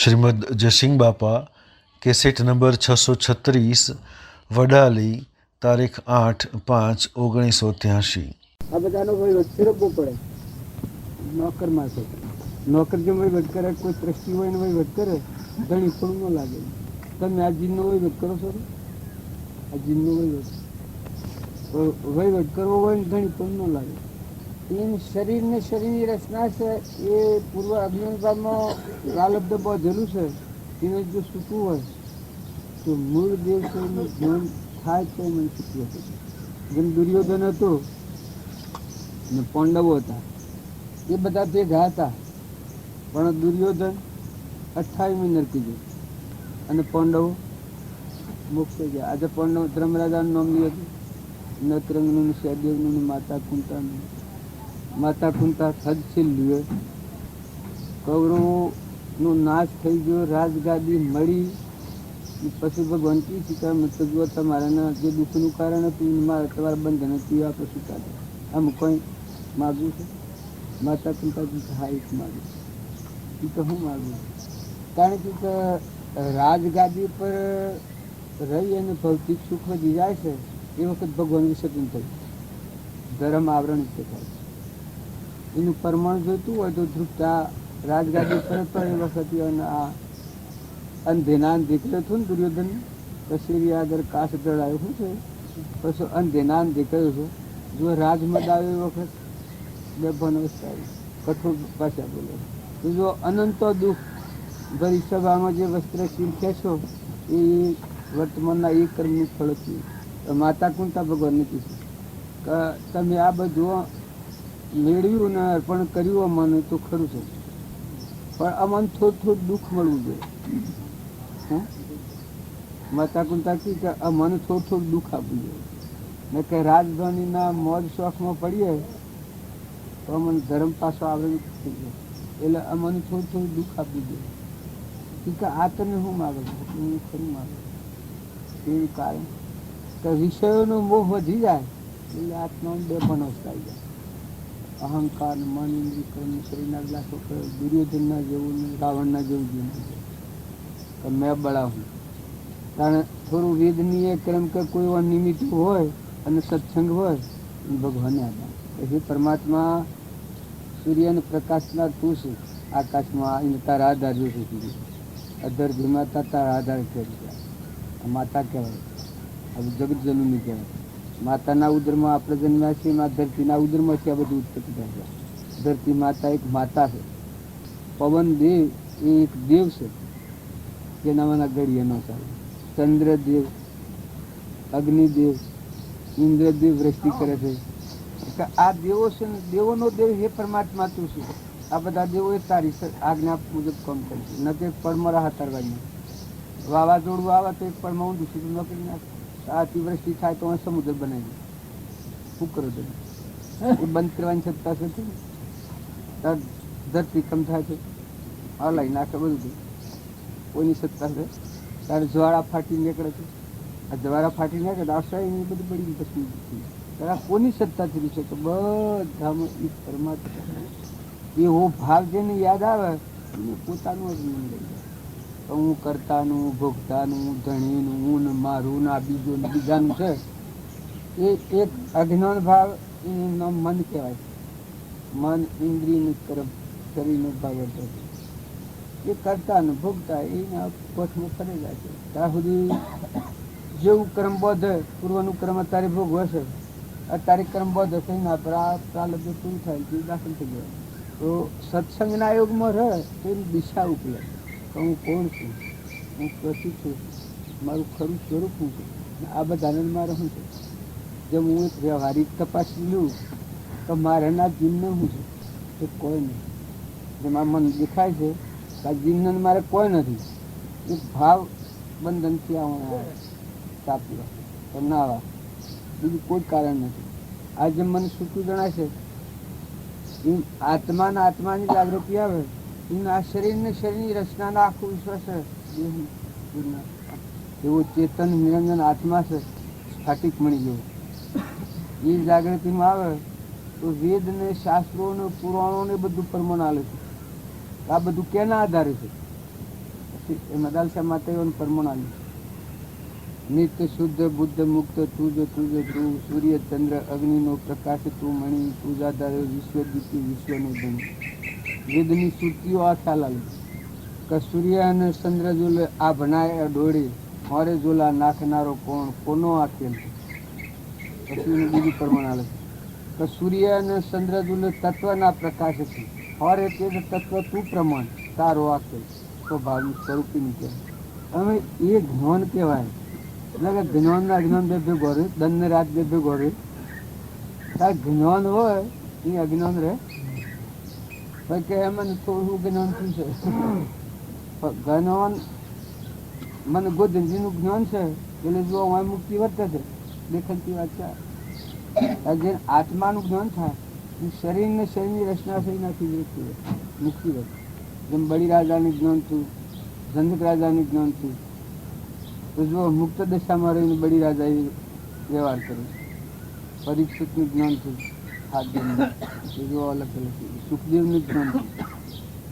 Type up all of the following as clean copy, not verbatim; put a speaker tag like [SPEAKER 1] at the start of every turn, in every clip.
[SPEAKER 1] શ્રીમદ જયસિંહ બાપા cassette number 636 Vadali તારીખ 8/5/1983।
[SPEAKER 2] આ બધાનો વહીવટ ફેરવવો પડે નોકર માટે. નોકર જો વહીવટ કરે, કોઈ ટ્રસ્ટી હોય ને વહીવટ કરે, ધણી પણ ન લાગે. તમે આ જીનનો વહીવટ કરો છો, આ જીનનો વહીવટ કરવો હોય ને ધણી પણ ન લાગે. એમ શરીરને શરીરની રચના છે એ પૂર્વ અજ્ઞાનકાળમાં પ્રાલબ્ધ બાંધેલું છે. એને જો સૂકવું હોય તો મૂળ દેવ છે એનું જ્ઞાન થાય તો મને સૂકવું હતું. જેમ દુર્યોધન હતો ને પાંડવો હતા, એ બધા ભેગા હતા, પણ દુર્યોધન 28મી નરકી ગયો અને પાંડવો મોક્ષે ગયા. આજે પાંડવ ધર્મરાજાનું નામ લીધું હતું, નકરંગનું, સહદેવનું, માતા કુંતાનું. માતા કુંતા સદશીલ કૌરવોનો નાશ થઈ ગયો, રાજગાદી મળી. પછી ભગવાન કી શીખા મત જો તમારાના જે દુઃખનું કારણ હતું મારે તમારા બંધન હતું આ પછી કાઢે. આમ કોઈ માગવું છે? માતા કુંતાજી હા એક માગું, એ તો હું માગું. કારણ કે રાજગાદી પર રહી અને ભૌતિક સુખ વધી જાય છે એ વખત ભગવાન વિસર્જન થયું, ધર્મ આવરણ થાય. એનું પ્રમાણ જોઈતું હોય તો ધ્રુપતા રાજગાદી પર એ વખત આ અંધેના દીકરો થયું ને દુર્યોધન, પછી આગળ કાશ દળાયો શું છે, પછી અંધેના દીકરો છે. જો રાજમદ આવ્યો એ વખત બે ભનવસ્તા આવી, કઠોર ભાષા બોલે. તો જો અનંતો દુઃખ ભરી સભામાં જે વસ્ત્ર ખેંચો એ વર્તમાનના એ કર્મનું ફળ થયું. માતા કુંતા ભગવાનને કીધું કે તમે આ બધું મેળવ્યું ને અર્પણ કર્યું અમને તો ખરું છે, પણ અમને થોડું દુઃખ મળવું જોઈએ. માતા કુંતા કી કે અમને થોડું દુઃખ આપવું જોઈએ, ને કે રાજધાનીના મોજ શોખમાં પડીએ તો અમને ધર્મ પાછો આવરણ થઈ જાય, એટલે અમને થોડું દુઃખ આપવું જોઈએ. કે આ તમે શું માગો છો? હું ખરું માગું. એવું કારણ કે વિષયોનો મોહ વધી જાય એટલે આત્માને બે ભનવસ્તા આવી જાય. અહંકાર, મન, ઇન્દ્રિય, કર્મ, શરીરના ગ્લાસો દુર્યોધનના જેવું ને રાવણના જેવું જીવન કે મેં બળાવું. કારણ થોડું વેદનીય ક્રમ કે કોઈ નિમિત્ત હોય અને સત્સંગ હોય ભગવાનને આધાર. પછી પરમાત્મા સૂર્યને પ્રકાશના તું છે આકાશમાં એને તારા આધાર જોશે સુધી અધર ધીમાતા તારા આધાર કરી માતા કહેવાય, હવે જગત જનની કહેવાય. માતાના ઉદરમાં આપણે જન્મ્યા છીએ, ધરતીના ઉદરમાં છે આ બધું ઉત્પત્તિ થાય છે. ધરતી માતા એક માતા છે, પવન દેવ એ એક દેવ છે જેનામાંના ઘડીએ ન ચાલે. ચંદ્રદેવ, અગ્નિદેવ, ઇન્દ્રદેવ વૃષ્ટિ કરે છે. આ દેવો છે ને દેવોનો દેવ હે પરમાત્મા તું છે. આ બધા દેવો એ તારી આજ્ઞા મુજબ કામ કરે છે, ન કે પડમાં રાહ તારવાની. વાવાઝોડું આવે તો એક પડમાં ઊંધું સીધું ન કરી નાખે. અતિવૃષ્ટિ થાય તો સમુદ્ર બનાવી દે. શું કરો તમે? એ બંધ કરવાની સત્તા છે, ધરતી કમ થાય છે હલાઈ નાખે બધું. કોઈની સત્તા છે? ત્યારે જ્વાળા ફાટી નીકળે છે, આ જ્વાળા ફાટી નીકળે આશા એની બધું બળી પછી ત્યારે કોની સત્તા થઈ છે? તો બધામાં એ પરમાત્મા એવો ભાવ જેને યાદ આવે એને પોતાનું જ મન લઈ જાય. હું કરતાનું, ભોગતાનું, ધણીનું, હું ને મારું ને આ બીજું બીજાનું છે એ એક અજ્ઞાન ભાવ એનું નામ મન કહેવાય. મન, ઇન્દ્રિયનું તરફ શરીરનો ભાવ હતો એ કરતા ને ભોગતા એના કોઠમાં ફરી જાય છે. ત્યાં સુધી જેવું કર્મ બોધ પૂર્વનું કર્મ અત્યારે ભોગવે છે, અત્યારે કર્મ બોધ હશે એના પર આ પ્રાલબ્ધ પૂરું થાય છે, દાખલ થઈ જાય. તો સત્સંગના યોગમાં રહે તો એની દિશા ઉપલે તો હું કોણ છું, હું કશું છું, મારું ખરું સ્વરૂપ શું છે, આ બધાને મારે શું છે. જેમ હું એક વ્યવહારિક તપાસ લઉં તો મારાના જીવન શું છે એ કોઈ નહીં. જેમ આ મન દેખાય છે આ જીવન મારે કોઈ નથી. એક ભાવ બંધનથી આવવા સાપી તો ના આવા, બીજું કોઈ કારણ નથી. આ જેમ મને સૂકું જણાય છે એમ આત્માના આત્માની જાગૃતિ આવે એમ આ શરીરને શરીરની રચનાનો આખો વિશ્વાસ છે. એવો ચેતન નિરંજન આત્મા છે, સ્ફટિક મળી ગયો. એ જાગૃતિમાં આવે તો વેદ ને શાસ્ત્રો ને પુરાણો ને બધું પ્રમાણ આલે છે. આ બધું કેના આધારે છે? એ મદાલસા માતાઓને પરમાણુ નિત્ય શુદ્ધ બુદ્ધ મુક્ત તું તું સૂર્ય ચંદ્ર અગ્નિનો પ્રકાશ તું મણી પૂજાધારે વિશ્વ દીપી વિશ્વનું ધન વેદની શ્રુતિઓ આ ખ્યાલ આવે કે સૂર્ય અને ચંદ્ર જોલે આ ભણાય ડોળી મોરે જોલા નાખનારો કોનો આ ખેલ. પછી બીજું પ્રમાણ આવે કે સૂર્ય અને ચંદ્ર જોલે તત્વના પ્રકાશ છે હોરે તે તત્વ તું પ્રમાણ તારો આ ખેલ સ્વભાવનું સ્વરૂપીનું કહેવાય. હવે એ જ્ઞાન કહેવાય એટલે કે જ્ઞાન અજ્ઞાન બે ભેગો રહે દન ને રાત બે ભેગો રહે. તાર જ્ઞાન હોય એ અજ્ઞાન રહે ભાઈ કે મને થોડું જ્ઞાન શું છે જ્ઞાન મને ગોધનજીનું જ્ઞાન છે એટલે જો હું મુક્તિ વર્તે છે દેખલતી વાત છે. જે આત્માનું જ્ઞાન થાય એ શરીરને શરીરની રચના થઈ નાખી મુક્તિ વર્તે. જેમ બળી રાજાનું જ્ઞાન થયું જનક રાજાનું જ્ઞાન થયું તો જો મુક્ત દશામાં રહીને બળી રાજાએ વ્યવહાર કર્યો. પરીક્ષિતનું જ્ઞાન થયું હાથ તો જો અલગ અલગ સુખદેવનું જ્ઞાન થયું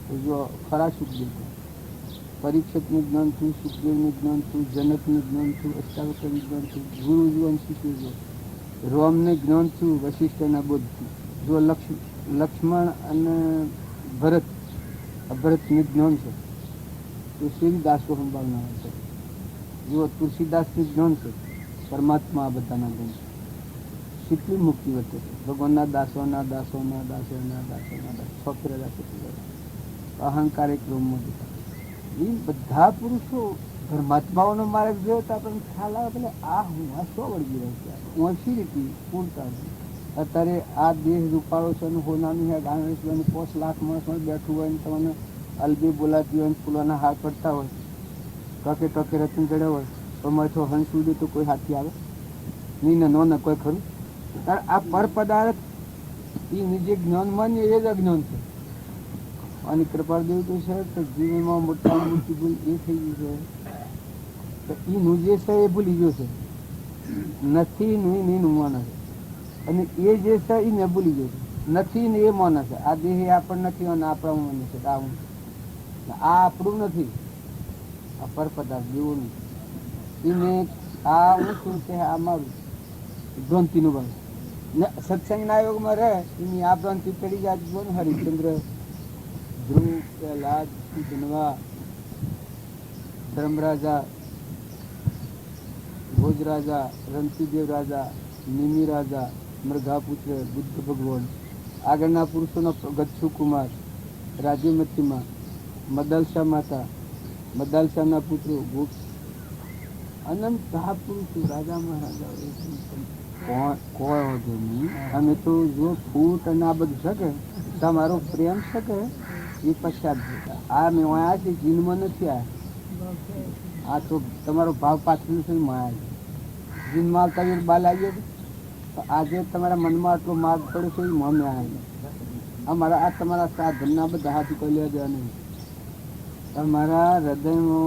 [SPEAKER 2] તો જો ખરા સુખદેવ પરીક્ષિતનું જ્ઞાન થયું સુખદેવનું જ્ઞાન થયું જનકનું જ્ઞાન થયું અષ્ટાવક્રનું જ્ઞાન થયું ગુરુજી અને શિશુજી રોમને જ્ઞાન થયું વશિષ્ઠના બોધ જો લક્ષ્મણ અને ભરતનું જ્ઞાન છે તુલસીદાસો સંભાવના છે. જો તુલસીદાસનું જ્ઞાન છે પરમાત્મા આ બધાના જ્ઞાન છે. કેટલી મુક્તિ વર્તે છે ભગવાનના દાસોના અહંકાર એક રૂમમાં એ બધા પુરુષો પરમાત્માઓનો માર્ગ જોયો તો આપણને ખ્યાલ આવે પેલે આ હું આ શું વળગી રહ્યો છે હું શી રીતે પૂરતા અત્યારે આ દેહ રૂપાળો છે અને હોનાનું હે ગાંગણેશ 5 લાખ માણસ બેઠું હોય ને તમને અલબી બોલાતી હોય ને ફૂલોના હાથ પડતા હોય ટકે રતન ચડ્યા હોય તો મારે તો હંસ સુધી તો કોઈ હાથી આવે નહીં ને ન કોઈ ખરું. કારણ આ પર પદાર્થ એ જે જ્ઞાન માન્ય એ જ અજ્ઞાન છે. અને કૃપાદેવ તો છે કે જીવનમાં મોટા મોટી ભૂલ એ થઈ ગઈ છે કે એનું જે છે એ ભૂલી ગયો છે નથી નહીં માને છે અને એ જે છે એ મેં ભૂલી ગયો છે નથી ને એ માને છે. આ દેહ આપણને નથી અને આપણા માને છે આ હું આ આપણું નથી આ પર પદાર્થ જેવું નહીં એને આ હું શું છે આ મારું ભ્રાંતિનું ભાવ ને સત્સંગના યોગમાં રહે એની આ ભ્રાંતિ ચડી જાય જો ને હરિશ્ચંદ્ર ધ્રુવ પ્રહલાદ ધનવા ધર્મરાજા ભોજરાજા રણતીદેવ રાજા નિમિ રાજા મૃગાપુત્ર બુદ્ધ ભગવાન આગળના પુરુષોનો ગચ્છુ કુમાર રાજ્યમતીમાં મદાલસા માતા મદાલસાના પુત્રો ગુપ્ત અનંત પુરુષો રાજા મહારાજા કોઈ હોતો નહીં. અમે તો જો ફૂટ અને આ બધું શકે તમારો પ્રેમ શકે એ પશ્ચાત જતા આ મેં આ છે જીનમાં નથી આ તો તમારો ભાવ પાછળ છે માયા જીનમાં આવતા બાલ આવીએ તો આજે તમારા મનમાં આટલો માર્ગ પડ્યો છે એ મમે આવે અમારા આ તમારા સાધનના બધા હાથ કોઈ લેવા દેવા નહીં. તમારા હૃદયનો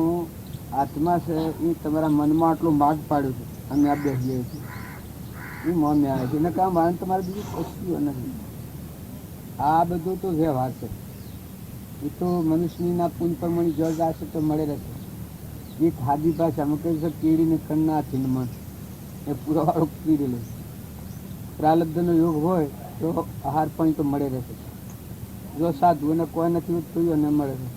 [SPEAKER 2] આત્મા છે એ તમારા મનમાં આટલો માર્ગ પાડ્યો છે અમે આ બેસીએ છીએ એ મમે આવે છે એને કામ મારે તમારે બીજું કશું નથી. આ બધું તો વ્યવહાર છે એ તો મનુષ્યના પુન પ્રમાણે જો જશે તો મળે રહેશે. એક હાદી ભાષામાં કહે છે કીડીને કણના ચિહ્નમાં એ પૂરાવાળો કીડેલો પ્રાલબ્ધનો યોગ હોય તો આહાર પાણી તો મળે રહેશે. જો સાધુ અને કોઈ નથી વધતું અને મળે છે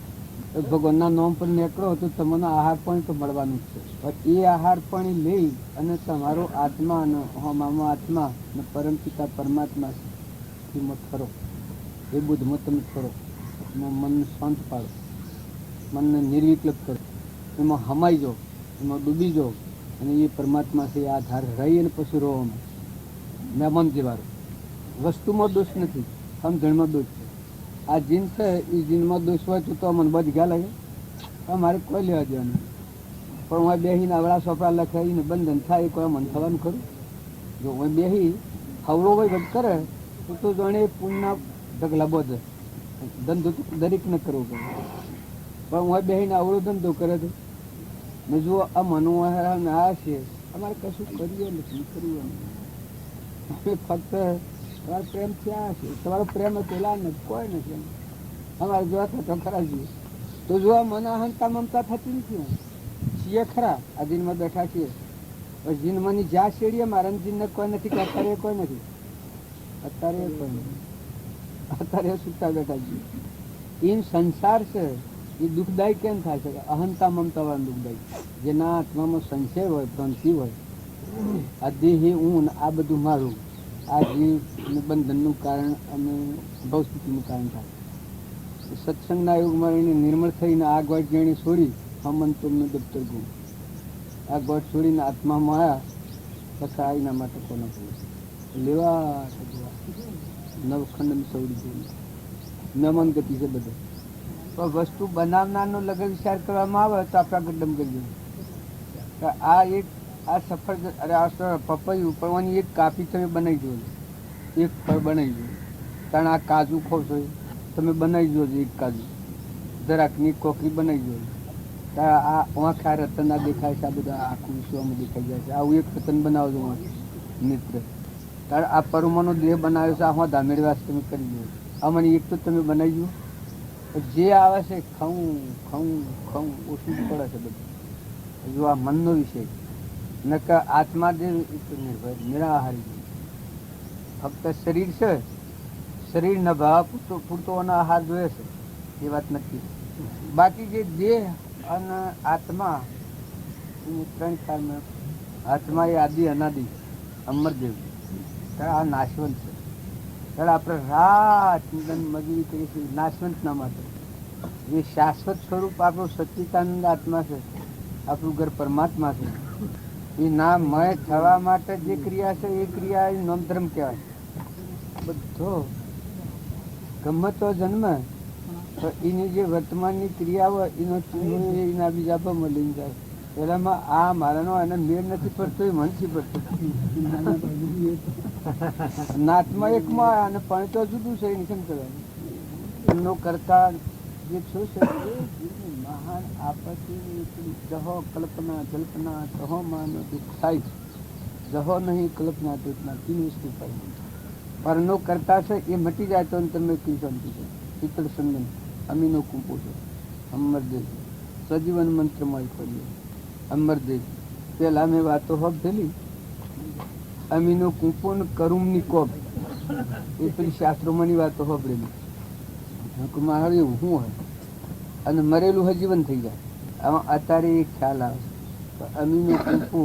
[SPEAKER 2] તો ભગવાનના નામ પર નીકળો તો તમને આહાર પાણી તો મળવાનું જ છે. પણ એ આહાર પાણી લઈ અને તમારો આત્મા અને હોમામાં આત્મા અને પરમ પિતા પરમાત્મા છે એમાં ખરો એ બુદ્ધમાં તમે ખરો એમાં મનને શાંત પાડો મનને નિર્વિકલ્પ કરો એમાં હમાઈ જાઓ એમાં ડૂબી જાઓ અને એ પરમાત્મા છે આ ધાર રહી અને પછી રોવામાં મહેમાન જેવારો વસ્તુમાં દોષ નથી સમજણમાં દોષ છે. આ જીન છે એ જીનમાં દોષ હોય તો મને બધ ગયા લાગે મારે કોઈ લેવા દેવાનું પણ હું બેસીને અવળા સોપડા લખાઈને બંધન થાય કોઈ મન થવાનું ખરું. જો હું બેસી હવળો હોય કરે તો જાણે પૂર્ણના ઢગલા બધે ધંધો તો દરેકને કરવો પડે પણ હું બેસીને અવળો ધંધો કરે તો ને જો આ મનોહરા આ છે અમારે કશું કરીએ નથી કરવું ફક્ત તમારો પ્રેમ ક્યાં છે તમારો પ્રેમ પેલા નથી કોઈ નથી અમારે જોવા તો ખરા જોઈએ તો જો આ મન અહંતા મમતા થતી નથી ને, છીએ ખરા આ દિનમાં બેઠા છીએ, પણ જીનમાંની જ્યાં શેડીએ મારા જીનને કોઈ નથી કે અત્યારે કોઈ નથી, અત્યારે કોઈ નથી, અત્યારે સુતા બેઠા છીએ. એમ સંસાર છે એ દુઃખદાયી કેમ થાય છે? અહંતા મમતા વાળું દુઃખદાયી. જેના આત્મામાં સંશય હોય, ભ્રાંતિ હોય, આ દેહ હું આ બધું મારું, આ જીવ બંધનનું કારણ અને ભવસ્થિતિનું કારણ થાય. સત્સંગના યુગમાં એને નિર્મળ થઈને આ ગોઠ જેણે છોડી, હમન તોમનું દફતર ગુમ, આ ગોઠ છોડીને આત્મામાં આવ્યા, પછી આ એના માટે કોનો લેવા નવખંડ સૌડી જોયું નમન ગતિ છે બધે. પણ વસ્તુ બનાવનારનો લગન વિચાર કરવામાં આવે તો આપણા ગડ્ડમ કરી દઈએ. આ એક આ સફળ અરે આ પપૈયું પડવાની એક કાપી તમે બનાવી જોજો, એક ફળ બનાવી જોજો. કારણ આ કાજુ ખો છો તમે બનાવી જોજો, એક કાજુ જરાકની કોકરી બનાવી જોજો. આ આંખ આ રતન આ દેખાય છે, આ બધા આખું વિશ્વમાં દેખાઈ જાય છે. આવું એક રતન બનાવજો મિત્ર. તારે આ પરમાનો દેહ બનાવ્યો છે, આમાં ધામેડવાસ તમે કરી દો. આમાંની એક તો તમે બનાવી દો. જે આવે છે ખાવું ખાવું ખાવું ઓછું પડે છે બધું. જો આ મનનો વિષય નકર આત્મા જે નિર્ભય નિરાહારી, ફક્ત શરીર છે, શરીરના ભાવ પૂરતો આહાર જોઈએ છે એ વાત નથી. બાકી જે દેહ અને આત્મા એ ત્રણ કાળમાં, આત્મા એ આદિ અનાદિ અમરદેવ, આ નાશવંત છે. ત્યારે આપણે રાત મજૂરી કરીએ છીએ નાશવંત ના માટે. જે શાશ્વત સ્વરૂપ આપણું સચ્ચિદાનંદ આત્મા છે, આપણું ઘર પરમાત્મા છે, એ ના મય થવા માટે જે ક્રિયા છે એ ક્રિયા એ નોમધર્મ કહેવાય. બધો ગમે તો જન્મ તો એની જે વર્તમાનની ક્રિયા હોય એનો એના બીજા પણ લઈને જાય. પેલામાં આ મારાનો એને મેળ નથી પડતો, એ મનથી પડતો. નાતમાં એકમાં અને પણ તો જુદું છે, એની કેમ કરવાનું? એમનો કરતા જે શું છે એ મહાન આપત્તિ જહો કલ્પના જલ્પના કહો માન દુઃખ થાય, જહો નહીં કલ્પના જલ્પના તીન વસ્તુ થાય. પરનો કરતા છે એ મટી જાય તો તમે કઈ શાંતિ છે. શીતળ સંગન અમીનો કૂપો છે, અમરદેવ સજીવન મંત્રમાં કરીએ. અમરદેવ પેલા મેં વાતો હબ થયેલી અમીનો કૂપો ને કરુમની કોપ, એ પેલી શાસ્ત્રોમાંની વાતો સાંભળેલી. મારે એવું શું હોય અને મરેલું હજીવન થઈ જાય. આમાં અત્યારે એક ખ્યાલ આવે તો અમીનો કૂપો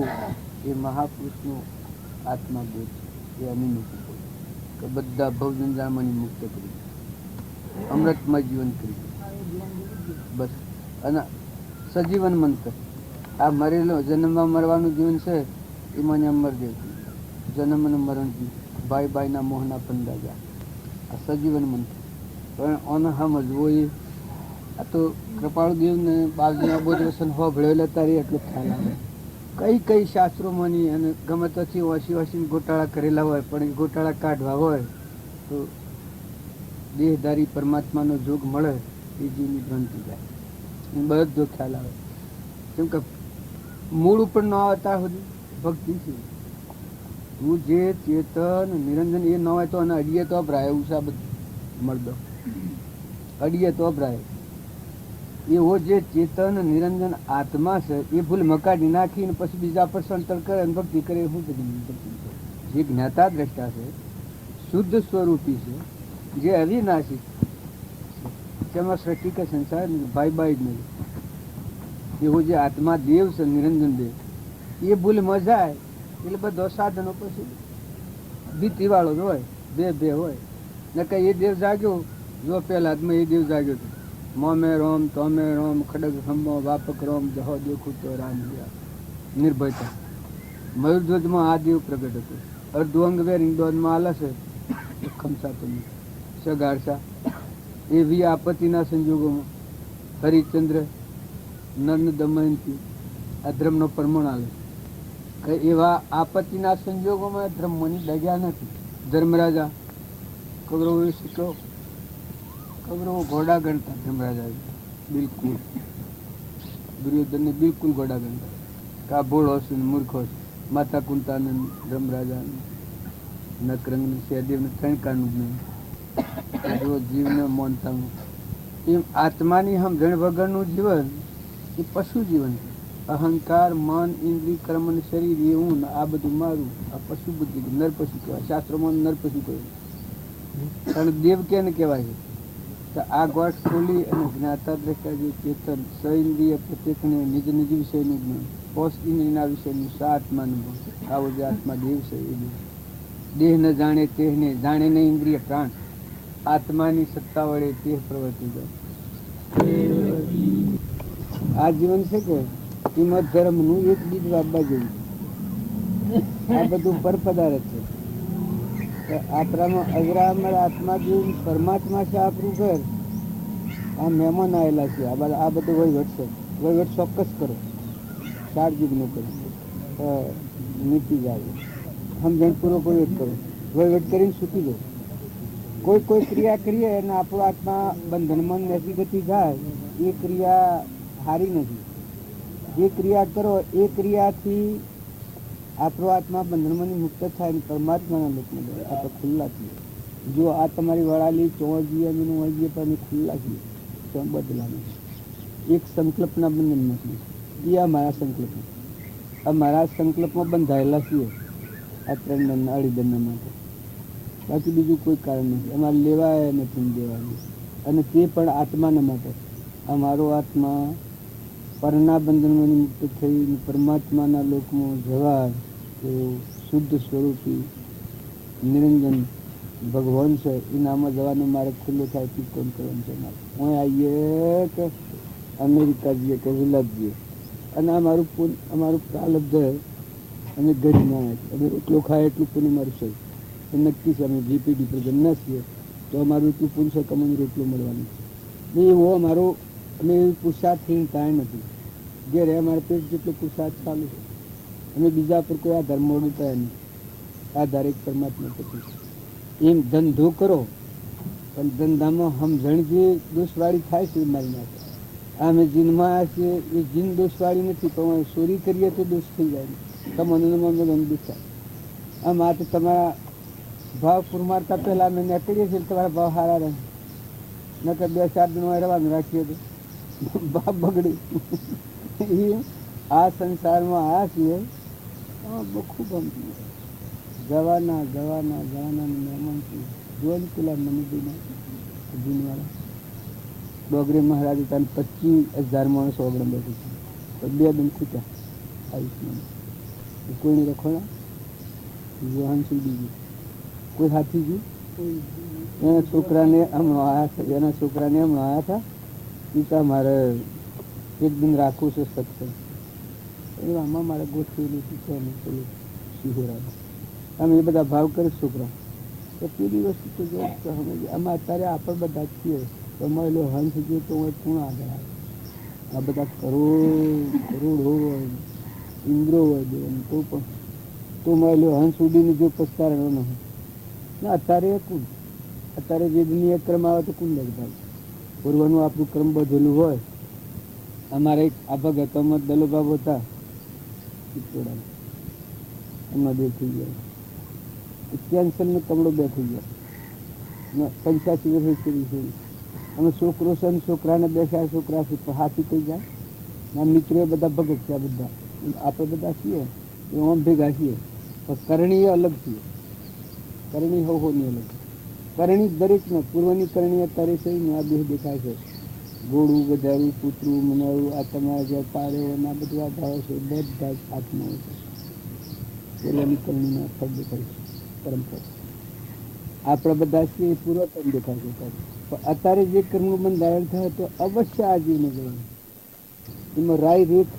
[SPEAKER 2] એ મહાપુરુષનો આત્મા બોધ છે. એ અમીનો કૂપો કે બધા ભવજંજામણી મુક્ત કરી, અમૃતમય જીવન કરી બસ. અને સજીવન મંત્ર આ મરેલો જન્મમાં મરવાનું જીવન છે એ મને અમરદેવ જન્મ અને મરણથી ભાઈ ભાઈના મોહના પંદાજા, આ સજીવન મંત્ર. પણ ઓને સમજવો એ આ તો કૃપાળુદેવને બાલજીમાં બોધ વસન હો ભળેલા તારી એટલો ખ્યાલ આવે. કઈ કઈ શાસ્ત્રોમાંની અને ગમે તોથી ઓછી ઓછી ગોટાળા કરેલા હોય, પણ એ ગોટાળા કાઢવા હોય તો દેહધારી પરમાત્માનો જોગ મળે એ જીવની ભ્રાંતિ જાય. એ બધો ખ્યાલ આવે. કેમ કે મૂળ ઉપર ન આવે ત્યાં સુધી ભક્તિ છે. હું જે ચેતન નિરંજન એ ન હોય તો અને અડીએ તો અભરાય, એવું છે આ બધું મળદો અડીએ તો અભરાય. એવો જે ચેતન નિરંજન આત્મા છે એ ભૂલ મકાડી નાખીને પછી બીજા પર સંતર કરે અને ભક્તિ કરે. શું ભક્તિ? જે જ્ઞાતા દ્રષ્ટા છે, શુદ્ધ સ્વરૂપી છે, જે અવિનાશી તેમાં સૃષ્ટિ કે સંસાર ભાઈ ભાઈ જ નહીં. એવો જે આત્મા દેવ છે, નિરંજન દેવ, એ ભૂલ મજાય એટલે બધો સાધનો પછી ભીતિ વાળો જ હોય, બે હોય ને કઈ એ દેવ જાગ્યો. જો પેલા હાથમાં એ દેવ જાગ્યો હતો, મોમે રોમ તોમે રોમ ખડગ ખંભો વાપક રોમ જહો દેખું તો રામ નિર્ભયતા. મયુરધ્વજમાં આ દેવ પ્રગટ હતું. અર્ધુ અંગ વેર ઇન્દોરમાં આલે છે ખમસાતો નહીં સગારસા. એવી આપત્તિના સંજોગોમાં હરિચંદ્ર નર્ન દમયંતી આ ધર્મનો પરમણ આલે. એવા આપત્તિના સંજોગોમાં ધર્મની ડગ્યા નથી. ધર્મરાજા કૌરવો શીખો, કૌરવો ઘોડા ગણતા ધર્મરાજા બિલકુલ, દુર્યોધનને બિલકુલ ઘોડા ગણતા. કા ભોળો છે મૂર્ખો છે. માતા કુંતાનંદ ધર્મરાજા નકરંગ સહદેવને ત્રણ કાળનું જ્ઞાન. જો જીવને મોનતા એમ આત્માની સમજણ વગરનું જીવન એ પશુ જીવન છે. અહંકાર, મન, ઇન્દ્રિય, કર્મ અને શરીર એ હું આ બધું મારું, આ પશુ બુદ્ધિ નર પશુ કહેવાય. શાસ્ત્રોમાં નર પશુ કહ્યું. પણ દેવ કેને કહેવાય છે? તો આ ગોઠ ખોલી અને જ્ઞાતા દ્રષ્ટા જે ચેતન સઇન્દ્રિય પ્રત્યેકને નિજ નિજ વિષયનું જ્ઞાન, પોષ ઇન્દ્રિયના વિષયનું આત્માનું જ્ઞાન. આવો જે આત્મા દેવ છે એ દેહ ન જાણે તેહને જાણે ને ઇન્દ્રિય પ્રાણ, આત્માની સત્તા વડે તે પ્રવૃત્તિ જાય. આ જીવન છે કે કિંમત ધર્મનું એક બીજ વાપવા જેવું. આ બધું પર પદાર્થ છે. આપણામાં અજરામર આત્મા જે પરમાત્મા છે આપણું ઘર. આ મહેમાન આવેલા છે. આ બધું વહીવટ છે. વહીવટ ચોક્કસ કરો, કાળજી ન કરો, નીતિ જાય સમજણ પૂર્વક વહીવટ કરો. વહીવટ કરીને સૂકી દો. કોઈ ક્રિયા કરીએ અને આપણો આત્મા બંધનમાં નથી ગતિ થાય એ ક્રિયા સારી નથી. જે ક્રિયા કરો એ ક્રિયાથી આપણો આત્મા બંધનમાં મુક્ત થાય ને પરમાત્માના લોકમાં જાય. આ તો ખુલ્લા છીએ. જો આ તમારી વડાલી ચોજી અમે હોઈએ પણ ખુલ્લા છીએ. તો બદલાનું એક સંકલ્પના બંધનમાં છીએ. એ અમારા સંકલ્પ, અમારા સંકલ્પમાં બંધાયેલા છીએ આ 3 દંડના અઢી દંડના માટે. બાકી બીજું કોઈ કારણ નથી. અમારે લેવાય નથી દેવાનું. અને તે પણ આત્માના માટે. અમારો આત્મા પરના બંધનમાંથી મુક્ત થઈ પરમાત્માના લોકમાં જવાય તો શુદ્ધ સ્વરૂપી નિરંજન ભગવાન છે એનામાં જવાનો મારે ખુલ્લો થાય તે કોણ કરવાનું છે. મારે હું આવીએ કે અમેરિકા જઈએ કે વિલાપ જઈએ અને અમારું પ્રાલબ્ધ અમે ગરીબ માણસ અમે એટલો ખાય એટલું પુણ્ય મારું છે એ નક્કી છે. અમે જીપીડી પર ગણના છીએ તો અમારું એટલું પુણ્ય છે કે અમને રોટલો મળવાનું છે. એવો અમારો અમે પુરુષાર્થ થઈને કાંઈ નથી. ઘેરે અમારે પેટ જેટલો પુરુષાર્થ ચાલુ છે. અમે બીજા પર કોઈ આધાર મોડું થાય નહીં. આધાર એક પરમાત્મા પછી એમ ધંધો કરો પણ ધંધામાં સમજણ જે દોષવાળી થાય છે એ મારી નાખે. અમે જીનમાં આવ્યા છીએ એ જીન દોષવાળી નથી પણ ચોરી કરીએ તો દોષ થઈ જાય. તમને દુઃખ થાય. આમ આ તો તમારા ભાવ પૂરમારતા પહેલાં અમે નીકળીએ છીએ તમારા ભાવ સારા રહે. નકર 2-4 દિન રહેવાનું રાખીએ તો ભાવ બગડે. આ સંસારમાં આવ્યા છીએ બહુ ખૂબ ગમતું. જવાના મહેમાન છે. જોન પેલા મનુભાઈના જીનવાળા ડોગરી મહારાજ હતા 25,000 માણસો ઓગણ બેઠું છે. 2 દિન ખૂટ્યા આયુષ્યમાન. કોઈને રખોડા જોહાન સુધી ગયું. કોઈ હાથી ગયું. એના છોકરાને હમણાં આવ્યા હતા. પિતા મારે એક દિન રાખવું છે સત્સંગ. આમાં મારે ગોઠવેલું છે શિહોરા. અમે એ બધા ભાવ કરે છોકરા તો પેલી વસ્તુ તો જો અમે અત્યારે આપણે બધા છીએ તો મળેલો હંસ જો તો પૂર્ણ આગળ આવે. આ બધા કરોડ હોય ઇન્દ્રો હોય દેવાનું તો પણ તો મળેલો હંસ ઉડીને જો પસ્તારણો ન હોય ના. અત્યારે જે દુનિયા ક્રમ આવે તો કુંડ જ ભાઈ પૂર્વનું આપણું ક્રમ બધેલું હોય. અમારે એક આ ભગતમાં દલોબાબ હતા ચિત્તોડા એમાં 2 થઈ ગયા. કેન્સરનો કમળો 2 થઈ ગયો. 85 વર્ષ કરી. અમે છોકરો છે ને છોકરાને 2 છોકરા છે તો હાથી થઈ જાય. મારા મિત્રો બધા ભગત છે. બધા આપણે બધા છીએ એ આમ ભેગા છીએ પણ કરણી અલગ છીએ. કરણી હોની અલગ. કરણી દરેકને પૂર્વની કરણી અત્યારે છે ને આ દેહ દેખાય છે. ઘોડું ગધારું કૂતરું મનાવું આ તમારા જે પાડ્યો અને આ બધું આ ભાવ છે બધા જ આત્માઓ છે. પેલાની કરણીના ફળ દેખાય છે. પરંપરા આપણે બધા છીએ પૂર્વ કર્મ દેખાય છે. પણ અત્યારે જે કર્મનું બંધારણ થાય તો અવશ્ય આ જીવને જવાનું. એમાં રાય રેત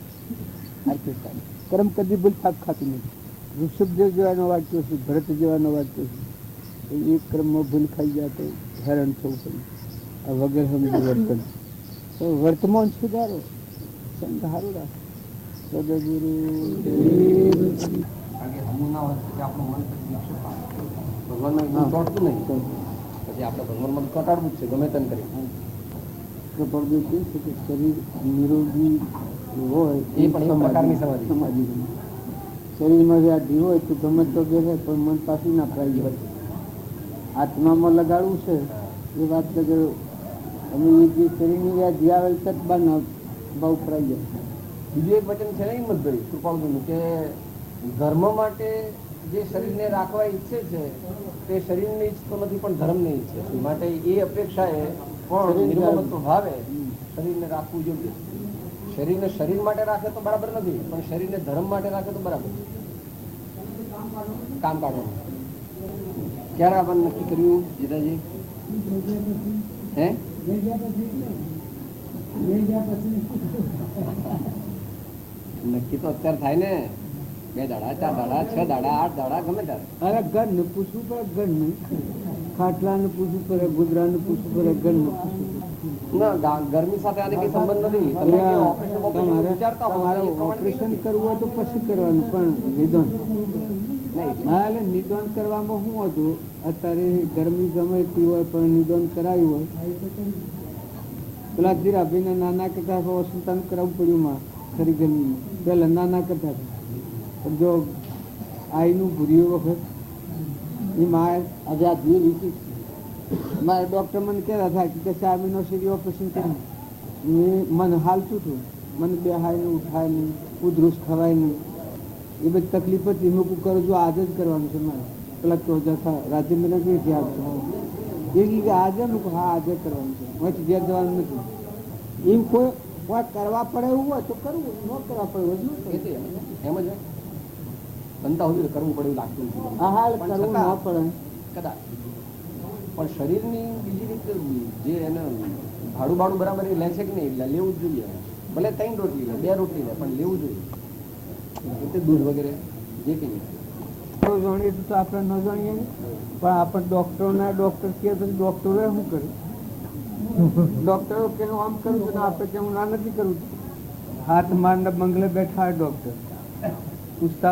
[SPEAKER 2] કર્મ કદી ભૂલ થાક ખાતું નથી. ઋષભદેવ જેવાનો વાક્યો છે, ભરત જેવાનો વાક્યો છે. એક કર્મમાં ભૂલ ખાઈ જાય તો હેરાન થવું પડે. આ વગર સમજુ વર્તન તો વર્તમાન સુધારો સંગ સારું રાખો. સદગુરુ ભગવાનમાં ચોંટતું નહીં પછી આપણે ભગવાનમાં ચોંટાડવું જ છે ગમે તેમ કરી. શરીર નિરોગી હોય એ પણ એક પ્રકારની સમાધિ. શરીરમાં જે આ ઢી હોય તો ગમે તો બેસે પણ મન પાછું ના પાડી હોય. આત્મામાં લગાડવું છે એ વાત કે અને એ જે શરીરની વ્યાધિ આવેલ તત બહુ ફરાઈ જાય.
[SPEAKER 3] બીજું એક વચન છે ને હિંમતભાઈ કૃપાળુનું કે ધર્મ માટે જે શરીરને રાખવા ઈચ્છે છે તે શરીરને ઈચ્છતો નથી પણ ધર્મને ઈચ્છે છે. માટે એ અપેક્ષાએ પણ નિર્મમત્વ ભાવે શરીરને રાખવું જોઈએ. શરીરને શરીર માટે રાખે તો બરાબર નથી, પણ શરીરને ધર્મ માટે રાખે તો બરાબર કામ કાઢવાનું. ક્યારે આપણને નક્કી કર્યું જીતાજી? હે નક્કી તો અત્યારે થાય ને, 2 દાડા 4 દાડા 6 દાડા 8 દાડા ગમે ત્યારે.
[SPEAKER 2] અરે ઘરને પૂછવું પડે, ઘરને ખાટલાને પૂછવું પડે, ગુદરાને પૂછવું પડે, ઘરને પૂછવું
[SPEAKER 3] ના ગરમી સાથે આને કઈ સંબંધ નથી. તમે જે ઓપરેશન
[SPEAKER 2] પડે.
[SPEAKER 3] વિચારતા હો
[SPEAKER 2] તમારે
[SPEAKER 3] એ પ્રમાણે
[SPEAKER 2] ઓપરેશન કરવું હોય તો પછી કરવાનું, પણ નિદાન
[SPEAKER 3] નહીં.
[SPEAKER 2] હા એટલે નિદાન કરવામાં શું હતું, અત્યારે ગરમી ગમે તે હોય પણ નિદાન કરાયું હોય. પેલા ધીરાભાઈને નાના કરતા હોસ્પિટલ કરાવવું પડ્યું માં ખરી ગરમી પેલા નાના કરતા હતા. જો આઈનું ભૂર્યું વખત એ મારે આજે આ ધીર લીધી મારે ડૉક્ટર મને કહેતા થાય કે 4 મહિનો સુધી ઓપરેશન કરી. મને હાલતું હતું, મને બેહાય નહીં, ઉઠાય નહીં, ઉધરૂસ ખવાય નહીં, એ બધી તકલીફ હતી. હું કરું છું આજે જ કરવાનું છે મારે. પેલા તો રાજેન્દ્ર કેવી ધ્યાન છે એ કે આજે હું હા આજે કરવાનું છે, પછી ઘેર જવાનું નથી. એમ કોઈ કરવા પડે એવું હોય તો કરવું, ન કરવા પડે એવું
[SPEAKER 3] એ તો એમ જ બનતા હોય તો કરવું પડે એવું લાગતું નથી.
[SPEAKER 2] હા હા
[SPEAKER 3] પણ
[SPEAKER 2] કરવું ન
[SPEAKER 3] છતાં
[SPEAKER 2] પડે
[SPEAKER 3] કદાચ પણ શરીરની બીજી રીતે જે એને ભાડું બરાબર એ લે છે કે નહીં, લેવું જ જોઈએ. ભલે 3 રોટલી લે 2 રોટલી લે પણ લેવું જોઈએ. એટલે દૂધ વગેરે જે કંઈ
[SPEAKER 2] જાણીએ તો આપણે ન જાણીએ ને. પણ આપણે ડૉક્ટર કહે તો ડૉક્ટરોએ શું કર્યું? ડૉક્ટરો કે હું આમ કરું છું ને આપણે કે હું ના નથી કરું છું. હાથ મારના બંગલે બેઠા હોય ડૉક્ટર,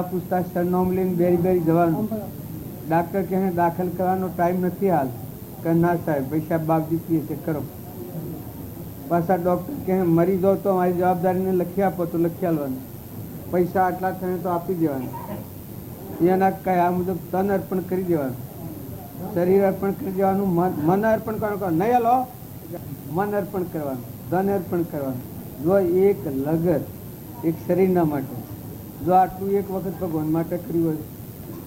[SPEAKER 2] પૂછતા સરનામ લઈને બેરી જવાનું. ડાક્ટર કહે દાખલ કરવાનો ટાઈમ નથી હાલ, કે ના સાહેબ પૈસા બાપ દીકરીએ છે કરો. પાછા ડૉક્ટર કહે મરી જાઓ તો મારી જવાબદારીને લખી આપો તો લખી આપવાનું, પૈસા આટલા થશે તો આપી દેવાનું. એના કયા મુજબ તન અર્પણ કરી દેવાનું, શરીર અર્પણ કરી દેવાનું, મન અર્પણ કરવાનું. નહીં લો મન અર્પણ કરવાનું, ધન અર્પણ કરવાનું. જો એક લગર એક શરીરના માટે જો આટલું એક વખત ભગવાન માટે કર્યું હોય,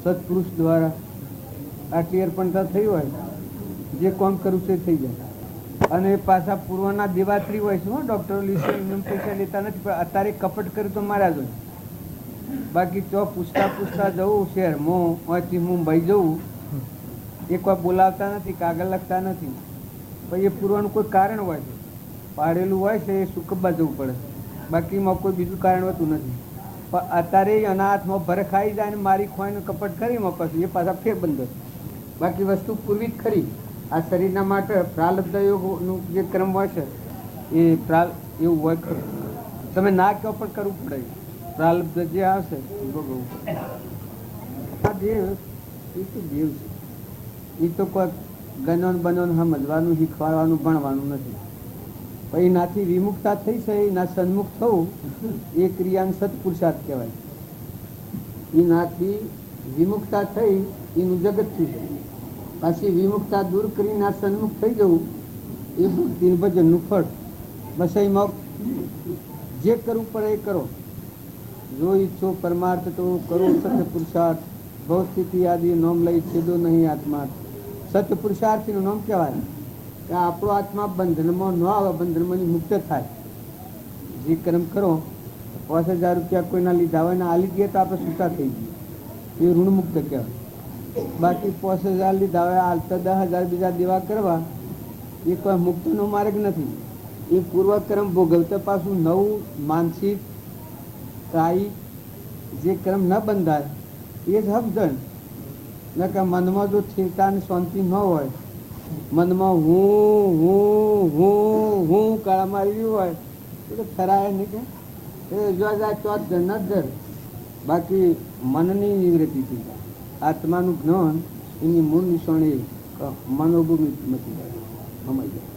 [SPEAKER 2] સત્પુરુષ દ્વારા આટલી અર્પણતા થઈ હોય, જે કામ કરવું છે થઈ જાય. અને પાછા પૂર્વના દેવાત્રી હોય છે ડૉક્ટરો પૈસા લેતા નથી, પણ અત્યારે કપટ કર્યું તો મારા જ હોય. બાકી તો પૂછતા જવું શહેરમાં, અહીંથી મુંબઈ જવું, એક વાર બોલાવતા નથી, કાગળ લખતા નથી. પછી એ પૂરવાનું કોઈ કારણ હોય છે, પાડેલું હોય છે એ સુકબા જવું પડે, બાકીમાં કોઈ બીજું કારણ હોતું નથી. પણ અત્યારે અનાથમાં ભરે ખાઈ જાય ને મારી ખોઈને કપટ કરીમાં પછી એ પાછા ફેર બંધ. બાકી વસ્તુ પૂર્વી જ ખરી. આ શરીરના માટે પ્રાલબ્ધ યોગનું જે ક્રમ હોય છે એ એવું હોય ખરું. તમે ના કહો પણ કરવું પડે. પ્રાલબ્ધ જે આવશે એ ભોગવવું પડે. આ દેવ એ તો દેવ છે, એ તો કોઈ ગનોન બનોન સમજવાનું, શીખવાડવાનું, ભણવાનું નથી. પછી એનાથી વિમુક્તા થઈ છે, એના સન્મુખ થવું એ ક્રિયાનું સત્પુરુષાર્થ કહેવાય. એનાથી વિમુક્તા થઈ એનું જગત થઈ જાય. પાછી વિમુક્તા દૂર કરીને આ સન્મુખ થઈ જવું એ ભક્તિ ભજનનું ફળ. બસ એમાં જે કરવું પડે એ કરો. જો ઈચ્છો પરમાર્થ તો કરો સત્ય પુરુષાર્થ, ભવ સ્થિતિ આદિ નોમ લઈ છેદો નહીં આત્મા. સત્ય પુરુષાર્થીનું નામ કહેવાય કે આપણો આત્મા બંધનમાં ન આવે, બંધનમાં મુક્ત થાય. જે કર્મ કરો 5000 રૂપિયા કોઈના લીધા હોય ને આલી દઈએ તો આપણે છૂટા થઈ જઈએ, એ ઋણ મુક્ત કહેવાય. બાકી 5000 લીધા હોય હાલતા 10,000 બીજા દેવા કરવા એ કોઈ મુક્તનો માર્ગ નથી. એ પૂર્વક્રમ ભોગવતા પાછું નવું માનસિક કાયિક જે ક્રમ ન બંધાય એ જ સમજણ. કે મનમાં જો સ્થિરતા અને શાંતિ ન હોય, મનમાં હું કાળા મારી હોય તો ખરાય નહીં કે એ જો જાય તો ધર ન ધર. બાકી મનની નિવૃત્તિ થઈ, આત્માનું જ્ઞાન એની મૂળ નિશાણી મનોભૂમિમાંથી હમાઈ જાય.